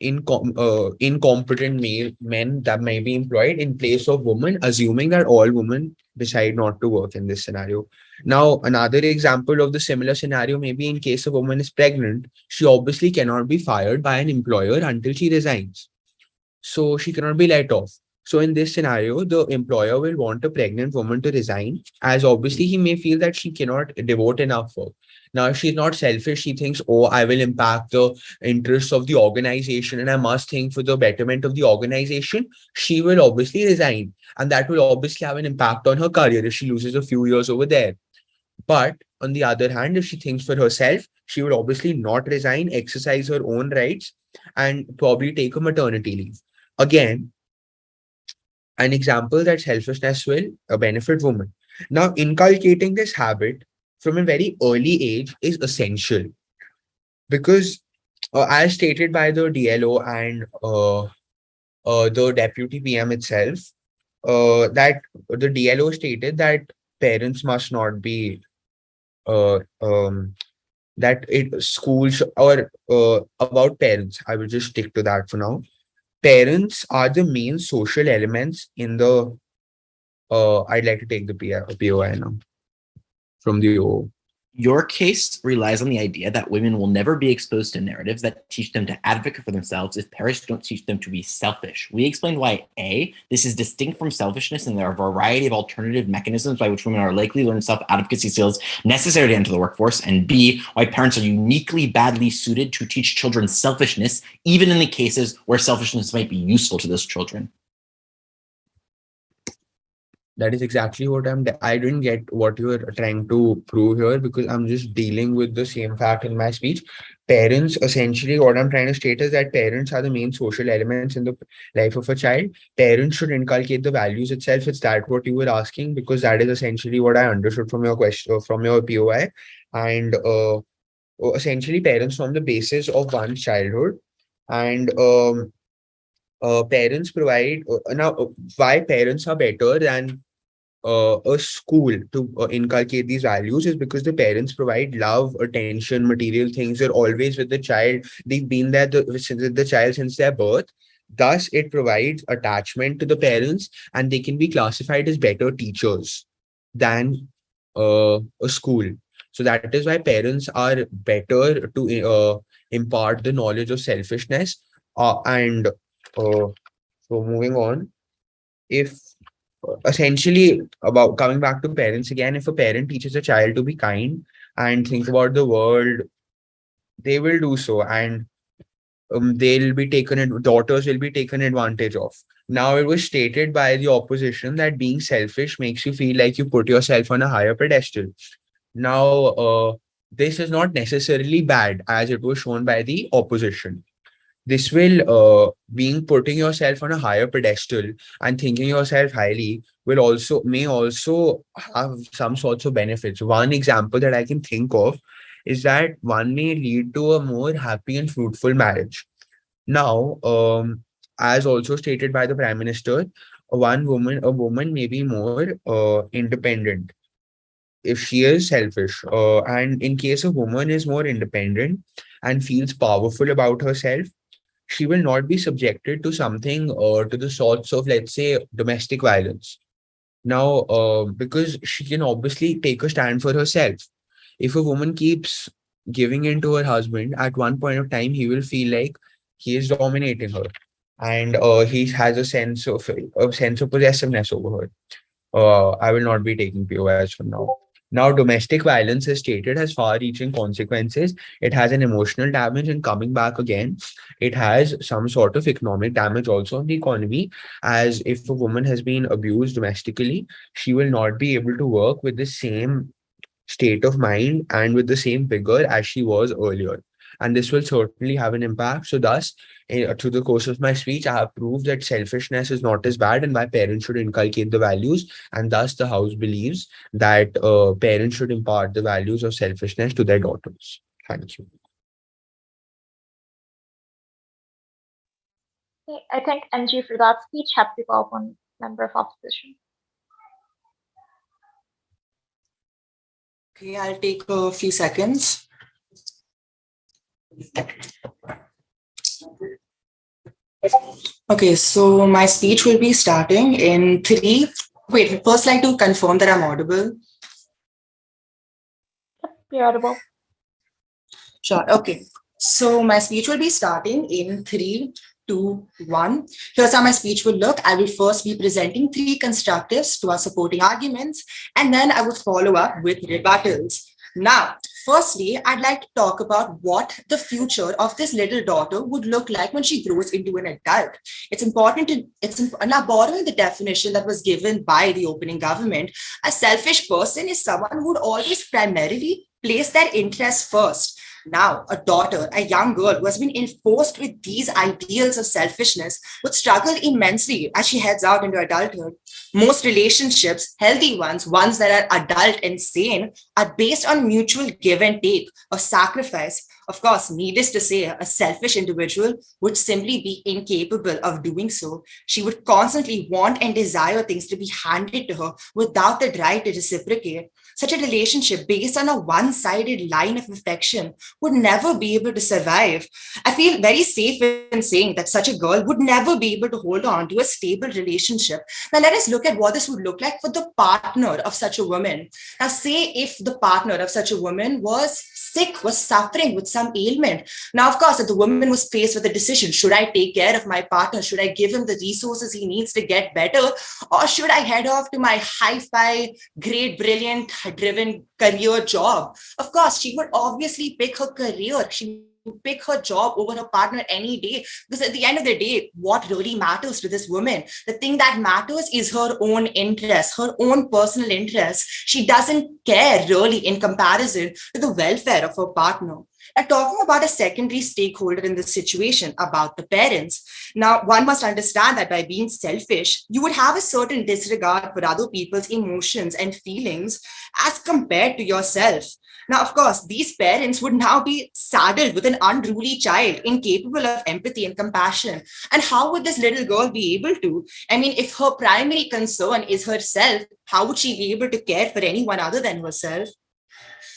G: incompetent male men that may be employed in place of women, assuming that all women decide not to work in this scenario. Now, another example of the similar scenario may be in case a woman is pregnant, she obviously cannot be fired by an employer until she resigns. So she cannot be let off. So in this scenario, the employer will want a pregnant woman to resign, as obviously he may feel that she cannot devote enough work. Now, if she's not selfish, she thinks, oh, I will impact the interests of the organization and I must think for the betterment of the organization. She will obviously resign. And that will obviously have an impact on her career if she loses a few years over there. But on the other hand, if she thinks for herself, she will obviously not resign, exercise her own rights, and probably take a maternity leave. Again, an example that selfishness will benefit women. Now, inculcating this habit from a very early age is essential because, as stated by the DLO and the deputy PM itself, that the DLO stated that parents must not be that it schools or about parents. I will just stick to that for now. Parents are the main social elements in the I'd like to take the POI now from the O.
F: Your case relies on the idea that women will never be exposed to narratives that teach them to advocate for themselves if parents don't teach them to be selfish. We explained why A, this is distinct from selfishness and there are a variety of alternative mechanisms by which women are likely to learn self-advocacy skills necessary to enter the workforce, and B, why parents are uniquely badly suited to teach children selfishness, even in the cases where selfishness might be useful to those children.
G: That is exactly what I didn't get what you were trying to prove here because I'm just dealing with the same fact in my speech. Parents, essentially, what I'm trying to state is that parents are the main social elements in the life of a child. Parents should inculcate the values itself. Is that what you were asking? Because that is essentially what I understood from your question, from your POI. And essentially, parents form the basis of one's childhood. And parents provide why parents are better than a school to inculcate these values is because the parents provide love, attention, material things. They're always with the child. They've been there with the child since their birth. Thus, it provides attachment to the parents, and they can be classified as better teachers than a school. So that is why parents are better to impart the knowledge of selfishness. And so moving on, if essentially about coming back to parents again, if a parent teaches a child to be kind and think about the world, they will do so, and daughters will be taken advantage of. Now, it was stated by the opposition that being selfish makes you feel like you put yourself on a higher pedestal. Now, this is not necessarily bad as it was shown by the opposition. This will being putting yourself on a higher pedestal and thinking yourself highly will also may also have some sorts of benefits. One example that I can think of is that one may lead to a more happy and fruitful marriage. Now, as also stated by the Prime Minister, a woman may be more independent if she is selfish. And in case a woman is more independent and feels powerful about herself, she will not be subjected to something to the sorts of, let's say, domestic violence. Now, because she can obviously take a stand for herself. If a woman keeps giving in to her husband, at one point of time, he will feel like he is dominating her, and he has a sense of possessiveness over her. I will not be taking POS from now. Now, domestic violence is stated has far-reaching consequences. It has an emotional damage, and coming back again, it has some sort of economic damage also on the economy. As if a woman has been abused domestically, she will not be able to work with the same state of mind and with the same vigor as she was earlier. And this will certainly have an impact. So, thus, through the course of my speech, I have proved that selfishness is not as bad and why parents should inculcate the values. And thus, the House believes that parents should impart the values of selfishness to their daughters. Thank you.
B: Okay, I think NG for that speech had to go up one member of opposition.
H: Okay, I'll take a few seconds. Okay, so my speech will be starting in 3. Wait, first like to confirm that I'm audible.
B: You're audible.
H: Sure, okay. So my speech will be starting in 3, 2, 1. Here's how my speech will look. I will first be presenting 3 constructives to our supporting arguments, and then I will follow up with rebuttals. Now, firstly, I'd like to talk about what the future of this little daughter would look like when she grows into an adult. It's important to, now borrowing the definition that was given by the opening government, a selfish person is someone who would always primarily place their interests first. Now, a daughter, a young girl who has been enforced with these ideals of selfishness would struggle immensely as she heads out into adulthood. Most relationships, healthy ones, ones that are adult and sane, are based on mutual give and take or sacrifice. Of course, needless to say, a selfish individual would simply be incapable of doing so. She would constantly want and desire things to be handed to her without the right to reciprocate. Such a relationship based on a one-sided line of affection would never be able to survive. I feel very safe in saying that such a girl would never be able to hold on to a stable relationship. Now, let us look at what this would look like for the partner of such a woman. Now, say if the partner of such a woman was sick, was suffering with some ailment. Now, of course, if the woman was faced with a decision, should I take care of my partner? Should I give him the resources he needs to get better? Or should I head off to my hi-fi, great, brilliant, driven career job? Of course, she would obviously pick her career. She would pick her job over her partner any day. Because at the end of the day, what really matters to this woman? The thing that matters is her own interest, her own personal interest. She doesn't care really in comparison to the welfare of her partner. Now, talking about a secondary stakeholder in this situation, about the parents. Now, one must understand that by being selfish, you would have a certain disregard for other people's emotions and feelings as compared to yourself. Now, of course, these parents would now be saddled with an unruly child, incapable of empathy and compassion. And how would this little girl be able to? I mean, if her primary concern is herself, how would she be able to care for anyone other than herself?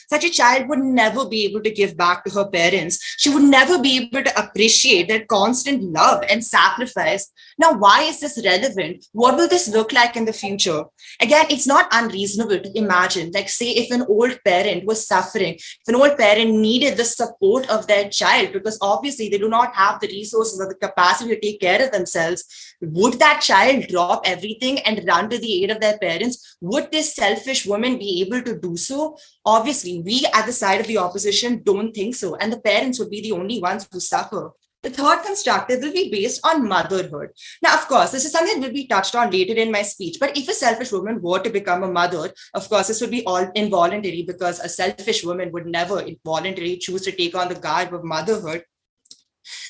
H: Such a child would never be able to give back to her parents. She would never be able to appreciate their constant love and sacrifice. Now, why is this relevant? What will this look like in the future? Again, it's not unreasonable to imagine, like say if an old parent was suffering, if an old parent needed the support of their child, because obviously they do not have the resources or the capacity to take care of themselves, would that child drop everything and run to the aid of their parents? Would this selfish woman be able to do so? Obviously, we at the side of the opposition don't think so. And the parents would be the only ones who suffer. The third constructive will be based on motherhood. Now, of course, this is something that will be touched on later in my speech. But if a selfish woman were to become a mother, of course, this would be all involuntary because a selfish woman would never involuntarily choose to take on the garb of motherhood.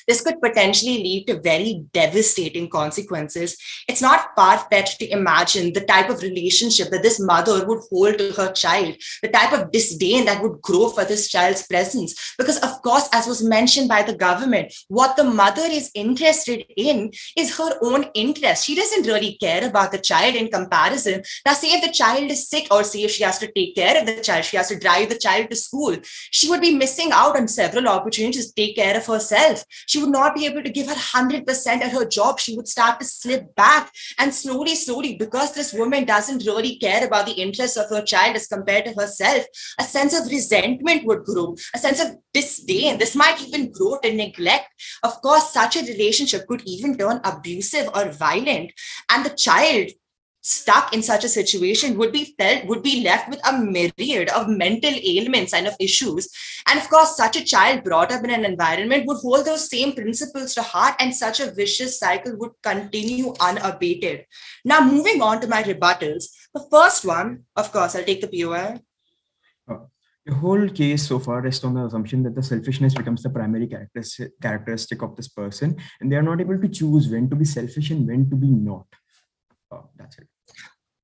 H: This could potentially lead to very devastating consequences. It's not far-fetched to imagine the type of relationship that this mother would hold to her child, the type of disdain that would grow for this child's presence. Because, of course, as was mentioned by the government, what the mother is interested in is her own interest. She doesn't really care about the child in comparison. Now, say if the child is sick, or say if she has to take care of the child, she has to drive the child to school, she would be missing out on several opportunities to take care of herself. She would not be able to give her 100% at her job. She would start to slip back. And slowly, because this woman doesn't really care about the interests of her child as compared to herself, a sense of resentment would grow, a sense of disdain. This might even grow to neglect. Of course, such a relationship could even turn abusive or violent. And the child stuck in such a situation would be left with a myriad of mental ailments and of issues. And of course, such a child brought up in an environment would hold those same principles to heart, and such a vicious cycle would continue unabated. Now, moving on to my rebuttals. The first one, of course, I'll take the POI.
C: The whole case so far rests on the assumption that the selfishness becomes the primary characteristic of this person, and they are not able to choose when to be selfish and when to be not. That's it.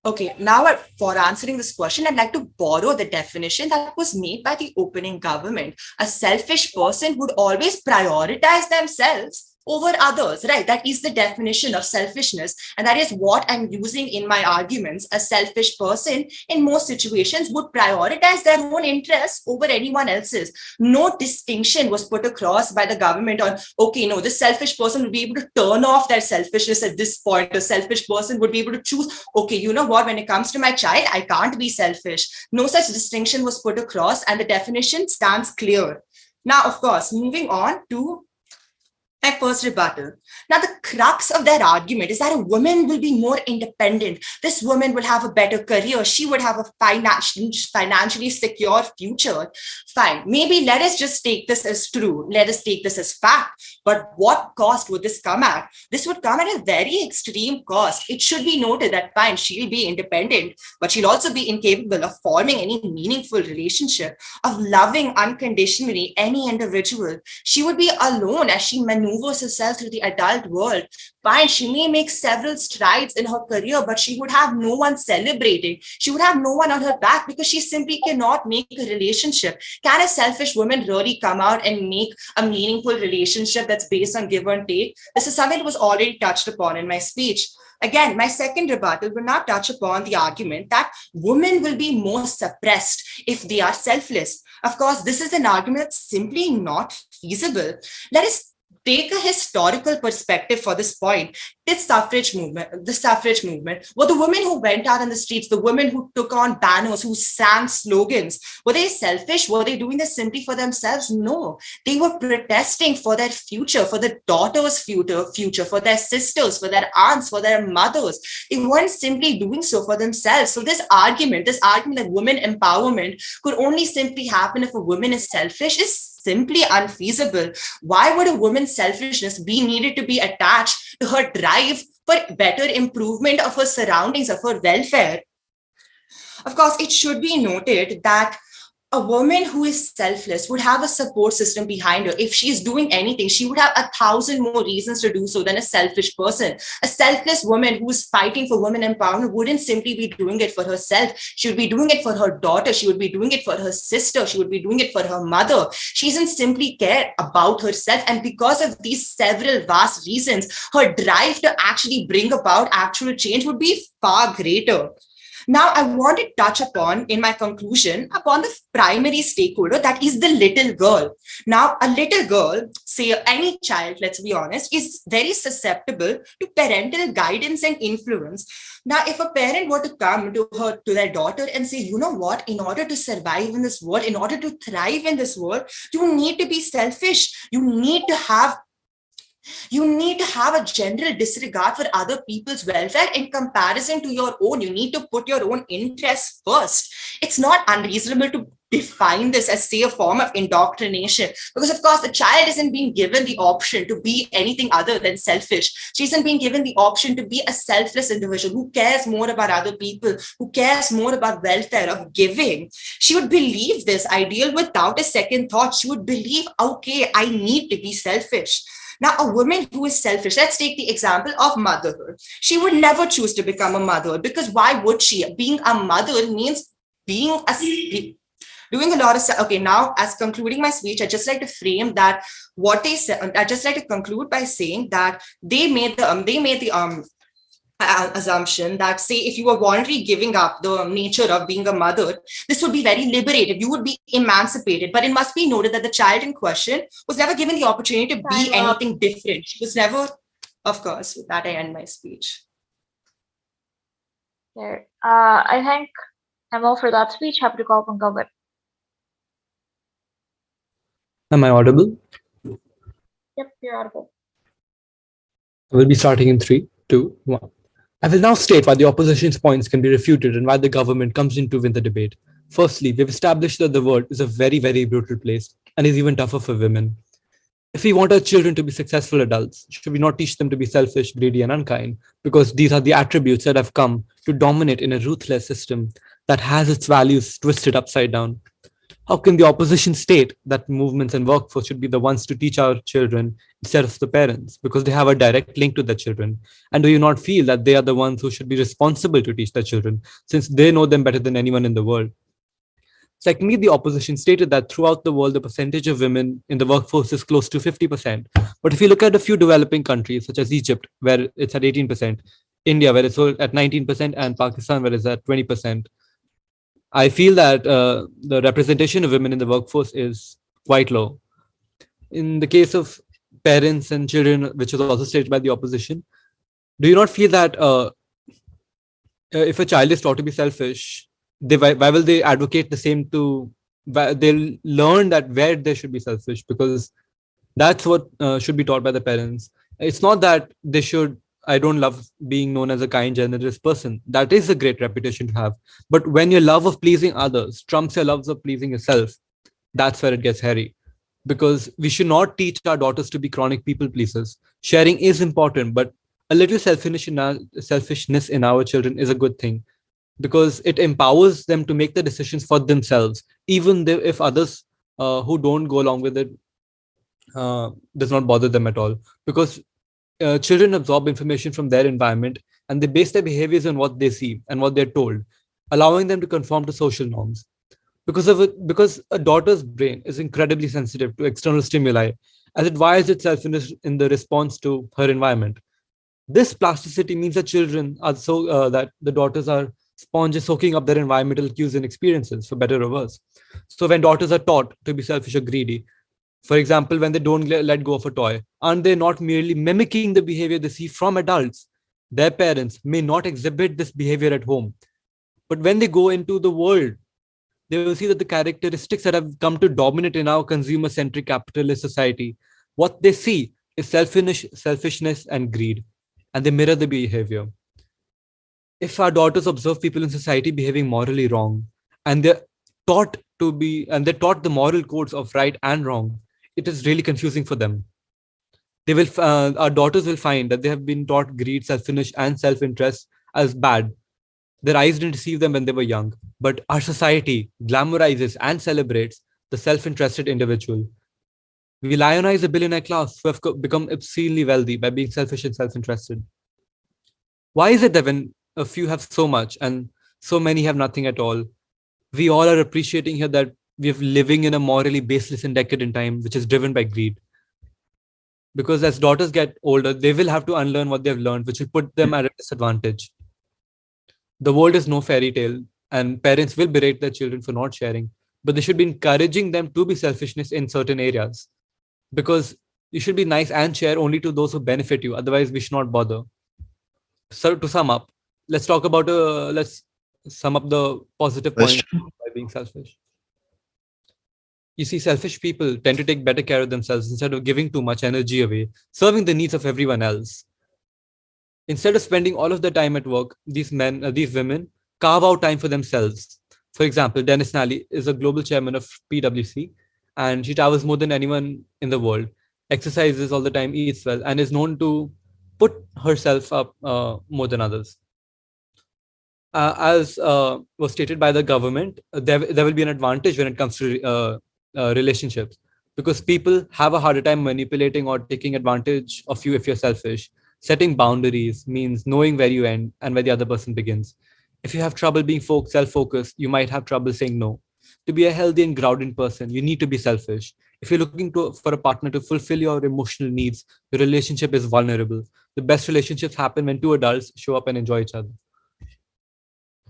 H: Okay, now for answering this question, I'd like to borrow the definition that was made by the opening government. A selfish person would always prioritize themselves over others, right? That is the definition of selfishness. And that is what I'm using in my arguments. A selfish person in most situations would prioritize their own interests over anyone else's. No distinction was put across by the government on, okay, no, this selfish person would be able to turn off their selfishness at this point. A selfish person would be able to choose, okay, you know what, when it comes to my child, I can't be selfish. No such distinction was put across, and the definition stands clear. Now, of course, moving on to my first rebuttal. Now, the crux of their argument is that a woman will be more independent. This woman will have a better career. She would have a financially secure future. Fine. Maybe let us just take this as true. Let us take this as fact. But what cost would this come at? This would come at a very extreme cost. It should be noted that, fine, she'll be independent, but she'll also be incapable of forming any meaningful relationship, of loving unconditionally any individual. She would be alone as she maneuvers herself through the adult world. Fine, she may make several strides in her career, but she would have no one celebrating. She would have no one on her back because she simply cannot make a relationship. Can a selfish woman really come out and make a meaningful relationship that's based on give and take? This is something that was already touched upon in my speech. Again, my second rebuttal will not touch upon the argument that women will be more suppressed if they are selfless. Of course, this is an argument that's simply not feasible. Let us take a historical perspective for this point. The suffrage movement, were the women who went out on the streets, the women who took on banners, who sang slogans, were they selfish? Were they doing this simply for themselves? No, they were protesting for their future, for the daughters' future, for their sisters, for their aunts, for their mothers. They weren't simply doing so for themselves. So this argument that women empowerment could only simply happen if a woman is selfish is simply unfeasible. Why would a woman's selfishness be needed to be attached to her drive for better improvement of her surroundings, of her welfare? Of course, it should be noted that a woman who is selfless would have a support system behind her. If she's doing anything, she would have 1,000 more reasons to do so than a selfish person. A selfless woman who's fighting for women empowerment wouldn't simply be doing it for herself. She would be doing it for her daughter. She would be doing it for her sister. She would be doing it for her mother. She doesn't simply care about herself. And because of these several vast reasons, her drive to actually bring about actual change would be far greater. Now, I want to touch upon, in my conclusion, upon the primary stakeholder, that is the little girl. Now, a little girl, say any child, let's be honest, is very susceptible to parental guidance and influence. Now, if a parent were to come to their daughter and say, you know what, in order to survive in this world, in order to thrive in this world, you need to be selfish. You need to have You need to have a general disregard for other people's welfare in comparison to your own. You need to put your own interests first. It's not unreasonable to define this as, say, a form of indoctrination, because of course the child isn't being given the option to be anything other than selfish. She isn't being given the option to be a selfless individual who cares more about other people, who cares more about welfare, of giving. She would believe this ideal without a second thought. She would believe, okay, I need to be selfish. Now, a woman who is selfish, let's take the example of motherhood. She would never choose to become a mother, because why would she? Being a mother means being doing a lot of. Okay, now as concluding my speech, I just like to frame that what they said. I just like to conclude by saying that they made the assumption that, say, if you were voluntarily giving up the nature of being a mother, this would be very liberated. You would be emancipated. But it must be noted that the child in question was never given the opportunity to be anything different. She was never, of course, with that I end my speech.
B: There. I think I'm all for that speech. Happy to call Pankaj.
I: Am I audible?
B: Yep, you're audible.
I: We'll be starting in 3, 2, 1. I will now state why the opposition's points can be refuted and why the government comes in to win the debate. Firstly, we've established that the world is a very, very brutal place and is even tougher for women. If we want our children to be successful adults, should we not teach them to be selfish, greedy, and unkind? Because these are the attributes that have come to dominate in a ruthless system that has its values twisted upside down. How can the opposition state that movements and workforce should be the ones to teach our children instead of the parents, because they have a direct link to their children? And do you not feel that they are the ones who should be responsible to teach their children, since they know them better than anyone in the world? Secondly, the opposition stated that throughout the world, the percentage of women in the workforce is close to 50%. But if you look at a few developing countries, such as Egypt, where it's at 18%, India, where it's at 19%, and Pakistan, where it's at 20%, I feel that the representation of women in the workforce is quite low. In the case of parents and children, which was also stated by the opposition, do you not feel that if a child is taught to be selfish, why will they advocate the same they'll learn that where they should be selfish, because that's what should be taught by the parents. It's not that they should, I don't love being known as a kind, generous person. That is a great reputation to have. But when your love of pleasing others trumps your love of pleasing yourself, that's where it gets hairy. Because we should not teach our daughters to be chronic people pleasers. Sharing is important, but a little selfishness in our children is a good thing, because it empowers them to make the decisions for themselves, even if others who don't go along with it does not bother them at all. Because children absorb information from their environment and they base their behaviors on what they see and what they're told, allowing them to conform to social norms. Because a daughter's brain is incredibly sensitive to external stimuli, as it wires itself in the response to her environment. This plasticity means that children are that the daughters are sponges soaking up their environmental cues and experiences, for better or worse. So when daughters are taught to be selfish or greedy, for example, when they don't let go of a toy, aren't they not merely mimicking the behavior they see from adults? Their parents may not exhibit this behavior at home, but when they go into the world, they will see that the characteristics that have come to dominate in our consumer-centric capitalist society, what they see is selfishness and greed, and they mirror the behavior. If our daughters observe people in society behaving morally wrong, and they're taught the moral codes of right and wrong, it is really confusing for them. Our daughters will find that they have been taught greed, selfishness, and self-interest as bad. Their eyes didn't deceive them when they were young, but our society glamorizes and celebrates the self-interested individual. We lionize a billionaire class who have become obscenely wealthy by being selfish and self-interested. Why is it that when a few have so much and so many have nothing at all, we all are appreciating here that we're living in a morally baseless and decadent time, which is driven by greed? Because as daughters get older, they will have to unlearn what they've learned, which will put them at a disadvantage. The world is no fairy tale, and parents will berate their children for not sharing, but they should be encouraging them to be selfishness in certain areas, because you should be nice and share only to those who benefit you. Otherwise, we should not bother. So to sum up, let's sum up the positive points by being selfish. You see, selfish people tend to take better care of themselves instead of giving too much energy away, serving the needs of everyone else. Instead of spending all of their time at work, these women carve out time for themselves. For example, Dennis Nally is a global chairman of PwC, and she travels more than anyone in the world, exercises all the time, eats well, and is known to put herself up more than others. As was stated by the government, there will be an advantage when it comes to relationships, because people have a harder time manipulating or taking advantage of you if you're selfish. Setting boundaries means knowing where you end and where the other person begins. If you have trouble being self-focused, you might have trouble saying no. To be a healthy and grounded person, you need to be selfish. If you're looking for a partner to fulfill your emotional needs, the relationship is vulnerable. The best relationships happen when two adults show up and enjoy each other.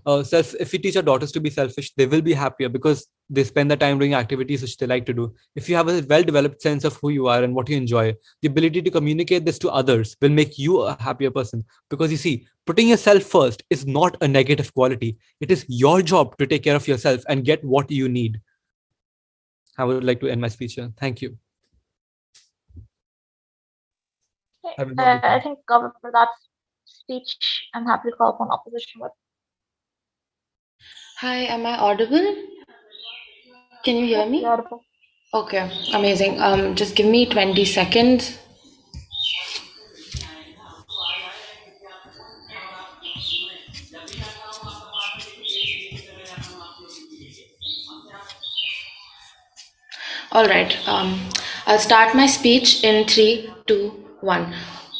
I: If we teach our daughters to be selfish, they will be happier because they spend their time doing activities which they like to do. If you have a well-developed sense of who you are and what you enjoy, the ability to communicate this to others will make you a happier person. Because you see, putting yourself first is not a negative quality. It is your job to take care of yourself and get what you need. I would like to end my speech here. Thank you.
B: I think for that speech, I'm happy to call upon opposition with.
J: Hi, am I audible? Can you hear me?
B: Audible.
J: Okay, amazing. Just give me 20 seconds. All right. I'll start my speech in 3, 2, 1.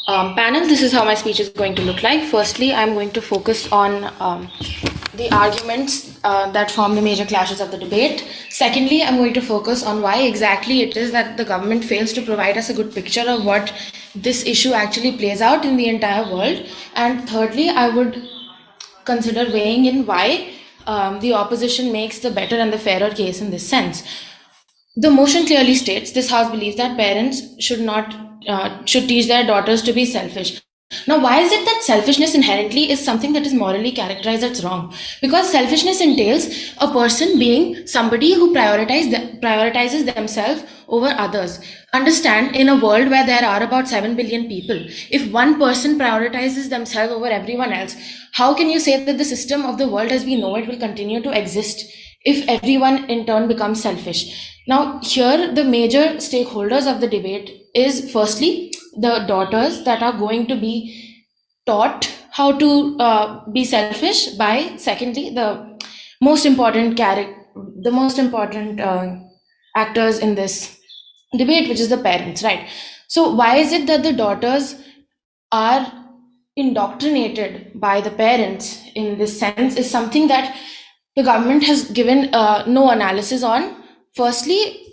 J: Panel, this is how my speech is going to look like. Firstly, I'm going to focus on the arguments that form the major clashes of the debate. Secondly, I'm going to focus on why exactly it is that the government fails to provide us a good picture of what this issue actually plays out in the entire world. And thirdly, I would consider weighing in why the opposition makes the better and the fairer case in this sense. The motion clearly states this House believes that parents should teach their daughters to be selfish. Now, why is it that selfishness inherently is something that is morally characterized as wrong? Because selfishness entails a person being somebody who prioritizes themselves over others. Understand, in a world where there are about 7 billion people, if one person prioritizes themselves over everyone else, how can you say that the system of the world as we know it will continue to exist if everyone in turn becomes selfish? Now, here the major stakeholders of the debate is firstly the daughters that are going to be taught how to be selfish by, secondly, the most important actors in this debate, which is the parents, right? So why is it that the daughters are indoctrinated by the parents in this sense is something that the government has given no analysis on. Firstly,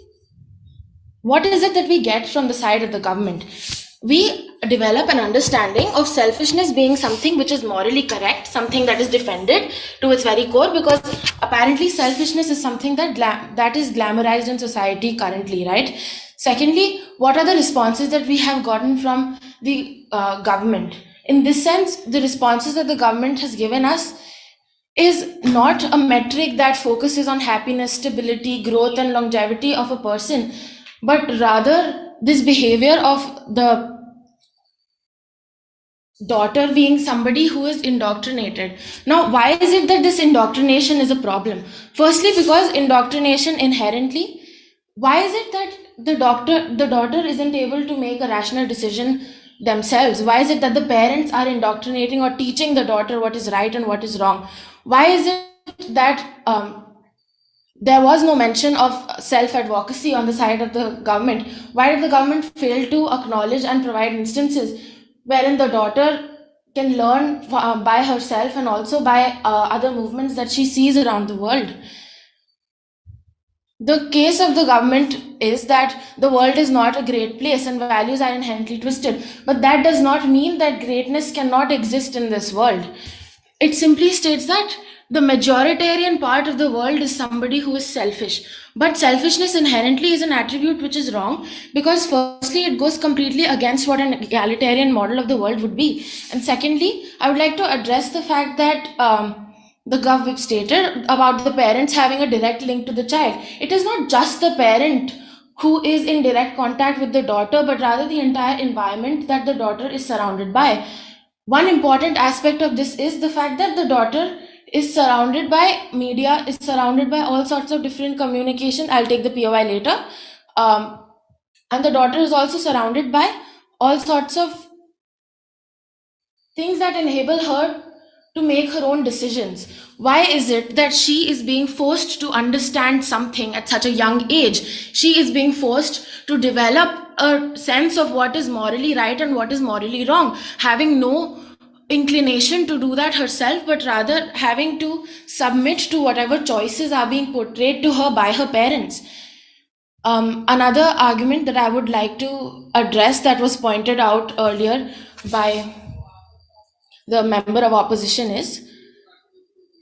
J: what is it that we get from the side of the government? We develop an understanding of selfishness being something which is morally correct, something that is defended to its very core, because apparently selfishness is something that is glamorized in society currently, right? Secondly, what are the responses that we have gotten from the government? In this sense, the responses that the government has given us is not a metric that focuses on happiness, stability, growth, and longevity of a person, but rather this behavior of the daughter being somebody who is indoctrinated. Now, why is it that this indoctrination is a problem? Firstly, because indoctrination inherently, why is it that the daughter isn't able to make a rational decision themselves? Why is it that the parents are indoctrinating or teaching the daughter what is right and what is wrong? Why is it that there was no mention of self-advocacy on the side of the government? Why did the government fail to acknowledge and provide instances wherein the daughter can learn by herself and also by other movements that she sees around the world? The case of the government is that the world is not a great place and values are inherently twisted. But that does not mean that greatness cannot exist in this world. It simply states that the majoritarian part of the world is somebody who is selfish. But selfishness inherently is an attribute which is wrong, because firstly, it goes completely against what an egalitarian model of the world would be. And secondly, I would like to address the fact that the Gov whip stated about the parents having a direct link to the child. It is not just the parent who is in direct contact with the daughter, but rather the entire environment that the daughter is surrounded by. One important aspect of this is the fact that the daughter is surrounded by media, is surrounded by all sorts of different communication. I'll take the POI later. And the daughter is also surrounded by all sorts of things that enable her to make her own decisions. Why is it that she is being forced to understand something at such a young age? She is being forced to develop a sense of what is morally right and what is morally wrong, having no inclination to do that herself, but rather having to submit to whatever choices are being portrayed to her by her parents. Another argument that I would like to address that was pointed out earlier by the member of opposition is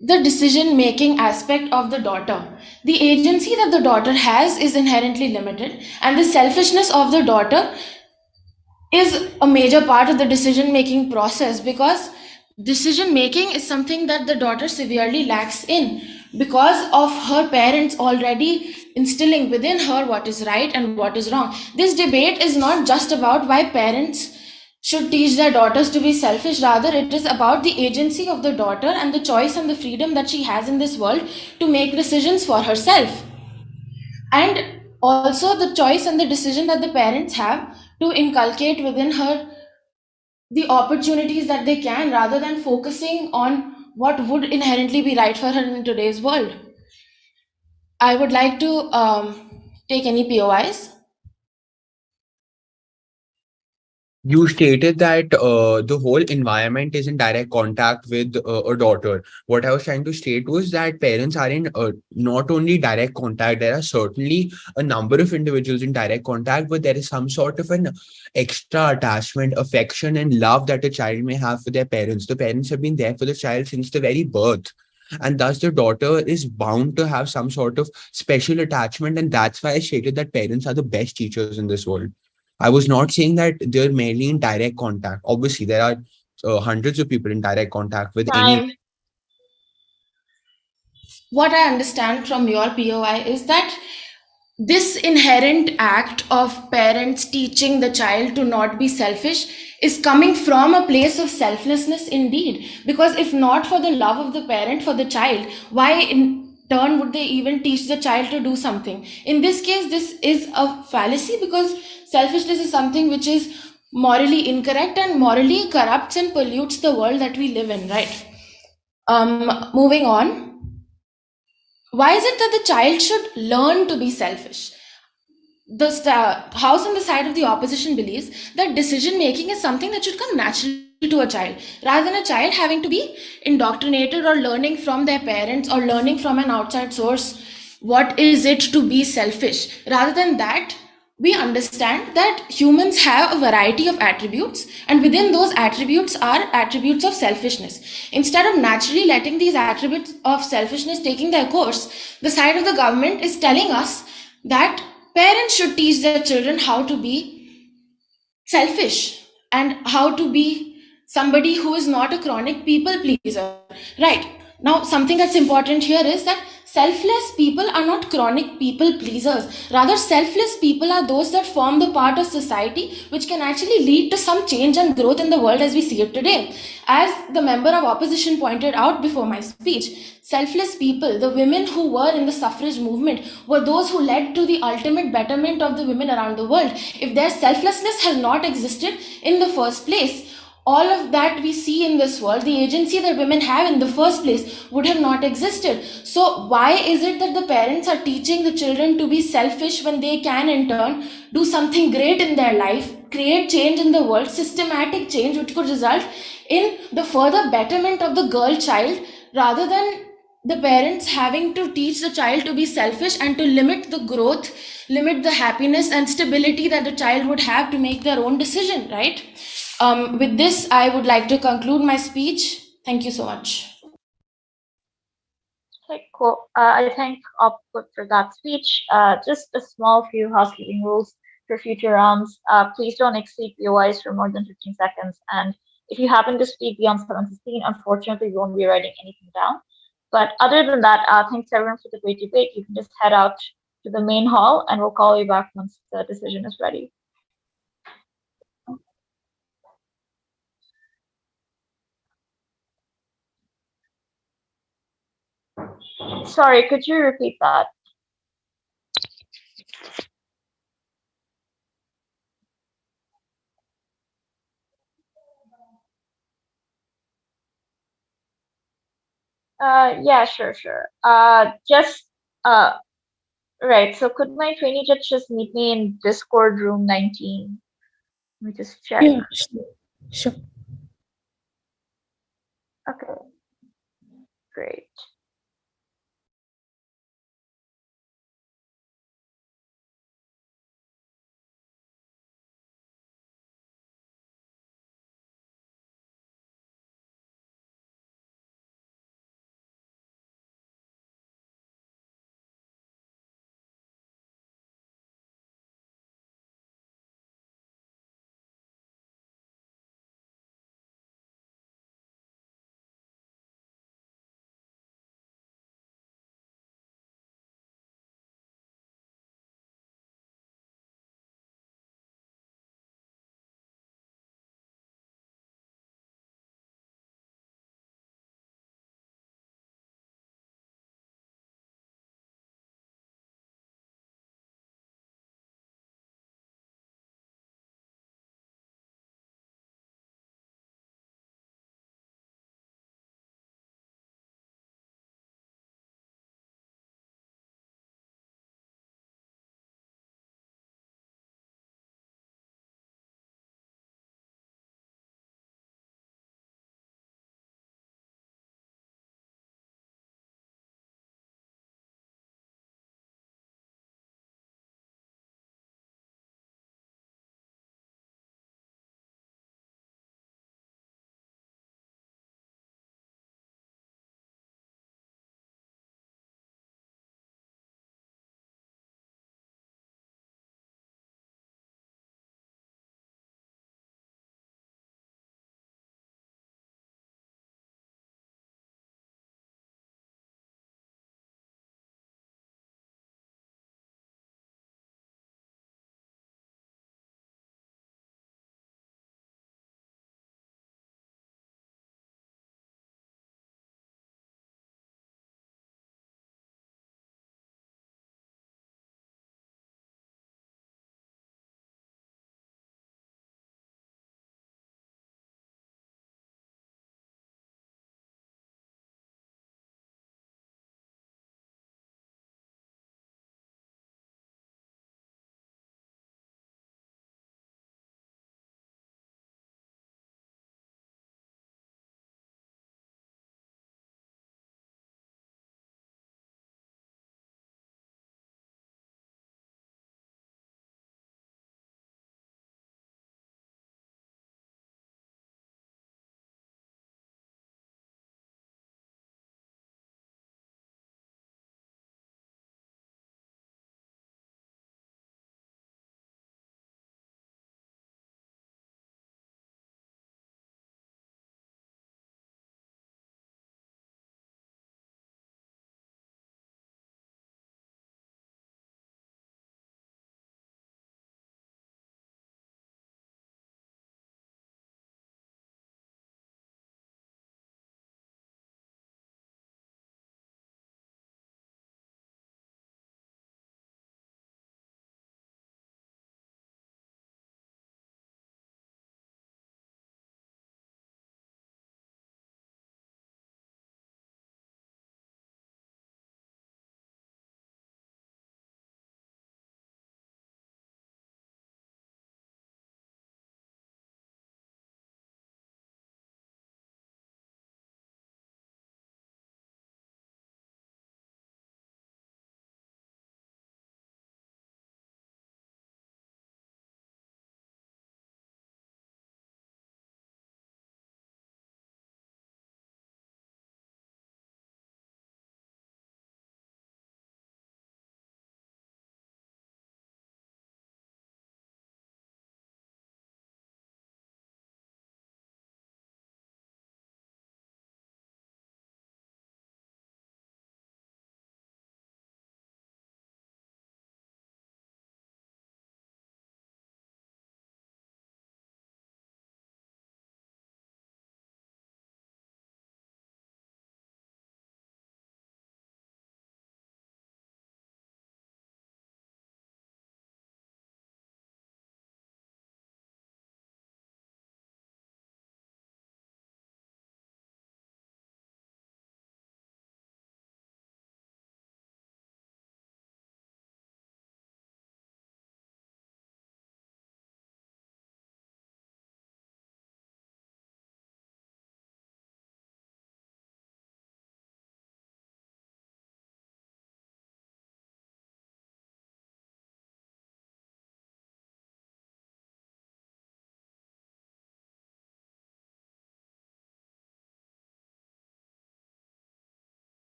J: the decision making aspect of the daughter. The agency that the daughter has is inherently limited, and the selfishness of the daughter is a major part of the decision making process, because decision making is something that the daughter severely lacks in because of her parents already instilling within her what is right and what is wrong. This debate is not just about why parents should teach their daughters to be selfish. Rather, it is about the agency of the daughter and the choice and the freedom that she has in this world to make decisions for herself. And also the choice and the decision that the parents have to inculcate within her the opportunities that they can, rather than focusing on what would inherently be right for her in today's world. I would like to take any POIs.
G: You stated that the whole environment is in direct contact with a daughter. What I was trying to state was that parents are in not only direct contact, there are certainly a number of individuals in direct contact, but there is some sort of an extra attachment, affection, and love that a child may have for their parents. The parents have been there for the child since the very birth. And thus, the daughter is bound to have some sort of special attachment. And that's why I stated that parents are the best teachers in this world. I was not saying that they're mainly in direct contact. Obviously, there are hundreds of people in direct contact with any.
B: Time.
J: What I understand from your POI is that this inherent act of parents teaching the child to not be selfish is coming from a place of selflessness indeed. Because if not for the love of the parent for the child, why in turn would they even teach the child to do something? In this case, this is a fallacy, because selfishness is something which is morally incorrect and morally corrupts and pollutes the world that we live in, right? Moving on. Why is it that the child should learn to be selfish? The house on the side of the opposition believes that decision making is something that should come naturally to a child, rather than a child having to be indoctrinated or learning from their parents or learning from an outside source what is it to be selfish. Rather than that, we understand that humans have a variety of attributes, and within those attributes are attributes of selfishness. Instead of naturally letting these attributes of selfishness taking their course, the side of the government is telling us that parents should teach their children how to be selfish and how to be somebody who is not a chronic people pleaser. Right. Now, something that's important here is that selfless people are not chronic people pleasers. Rather, selfless people are those that form the part of society which can actually lead to some change and growth in the world as we see it today. As the member of opposition pointed out before my speech, selfless people, the women who were in the suffrage movement, were those who led to the ultimate betterment of the women around the world. If their selflessness had not existed in the first place, all of that we see in this world, the agency that women have in the first place, would have not existed. So why is it that the parents are teaching the children to be selfish when they can in turn do something great in their life, create change in the world, systematic change which could result in the further betterment of the girl child, rather than the parents having to teach the child to be selfish and to limit the growth, limit the happiness and stability that the child would have to make their own decision, right? With this, I would like to conclude my speech. Thank you so much.
B: Okay, cool. I thank Output for that speech. Just a small few housekeeping rules for future rounds. Please don't exceed POIs for more than 15 seconds. And if you happen to speak beyond 7:15, unfortunately, we won't be writing anything down. But other than that, thanks everyone for the great debate. You can just head out to the main hall and we'll call you back once the decision is ready. Sorry, could you repeat that? Yeah, sure. Right. So could my trainee judge just meet me in Discord room 19? Let me just check.
K: Yeah, sure.
B: Okay, great.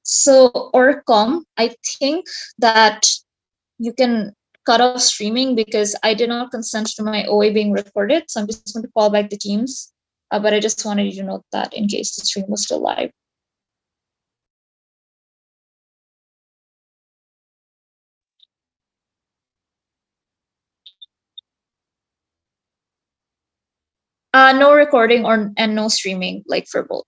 K: So Orcom, I think that you can cut off streaming because I did not consent to my OA being recorded. So I'm just going to call back the teams. But I just wanted you to note that in case the stream was still live. No recording and no streaming, like for both.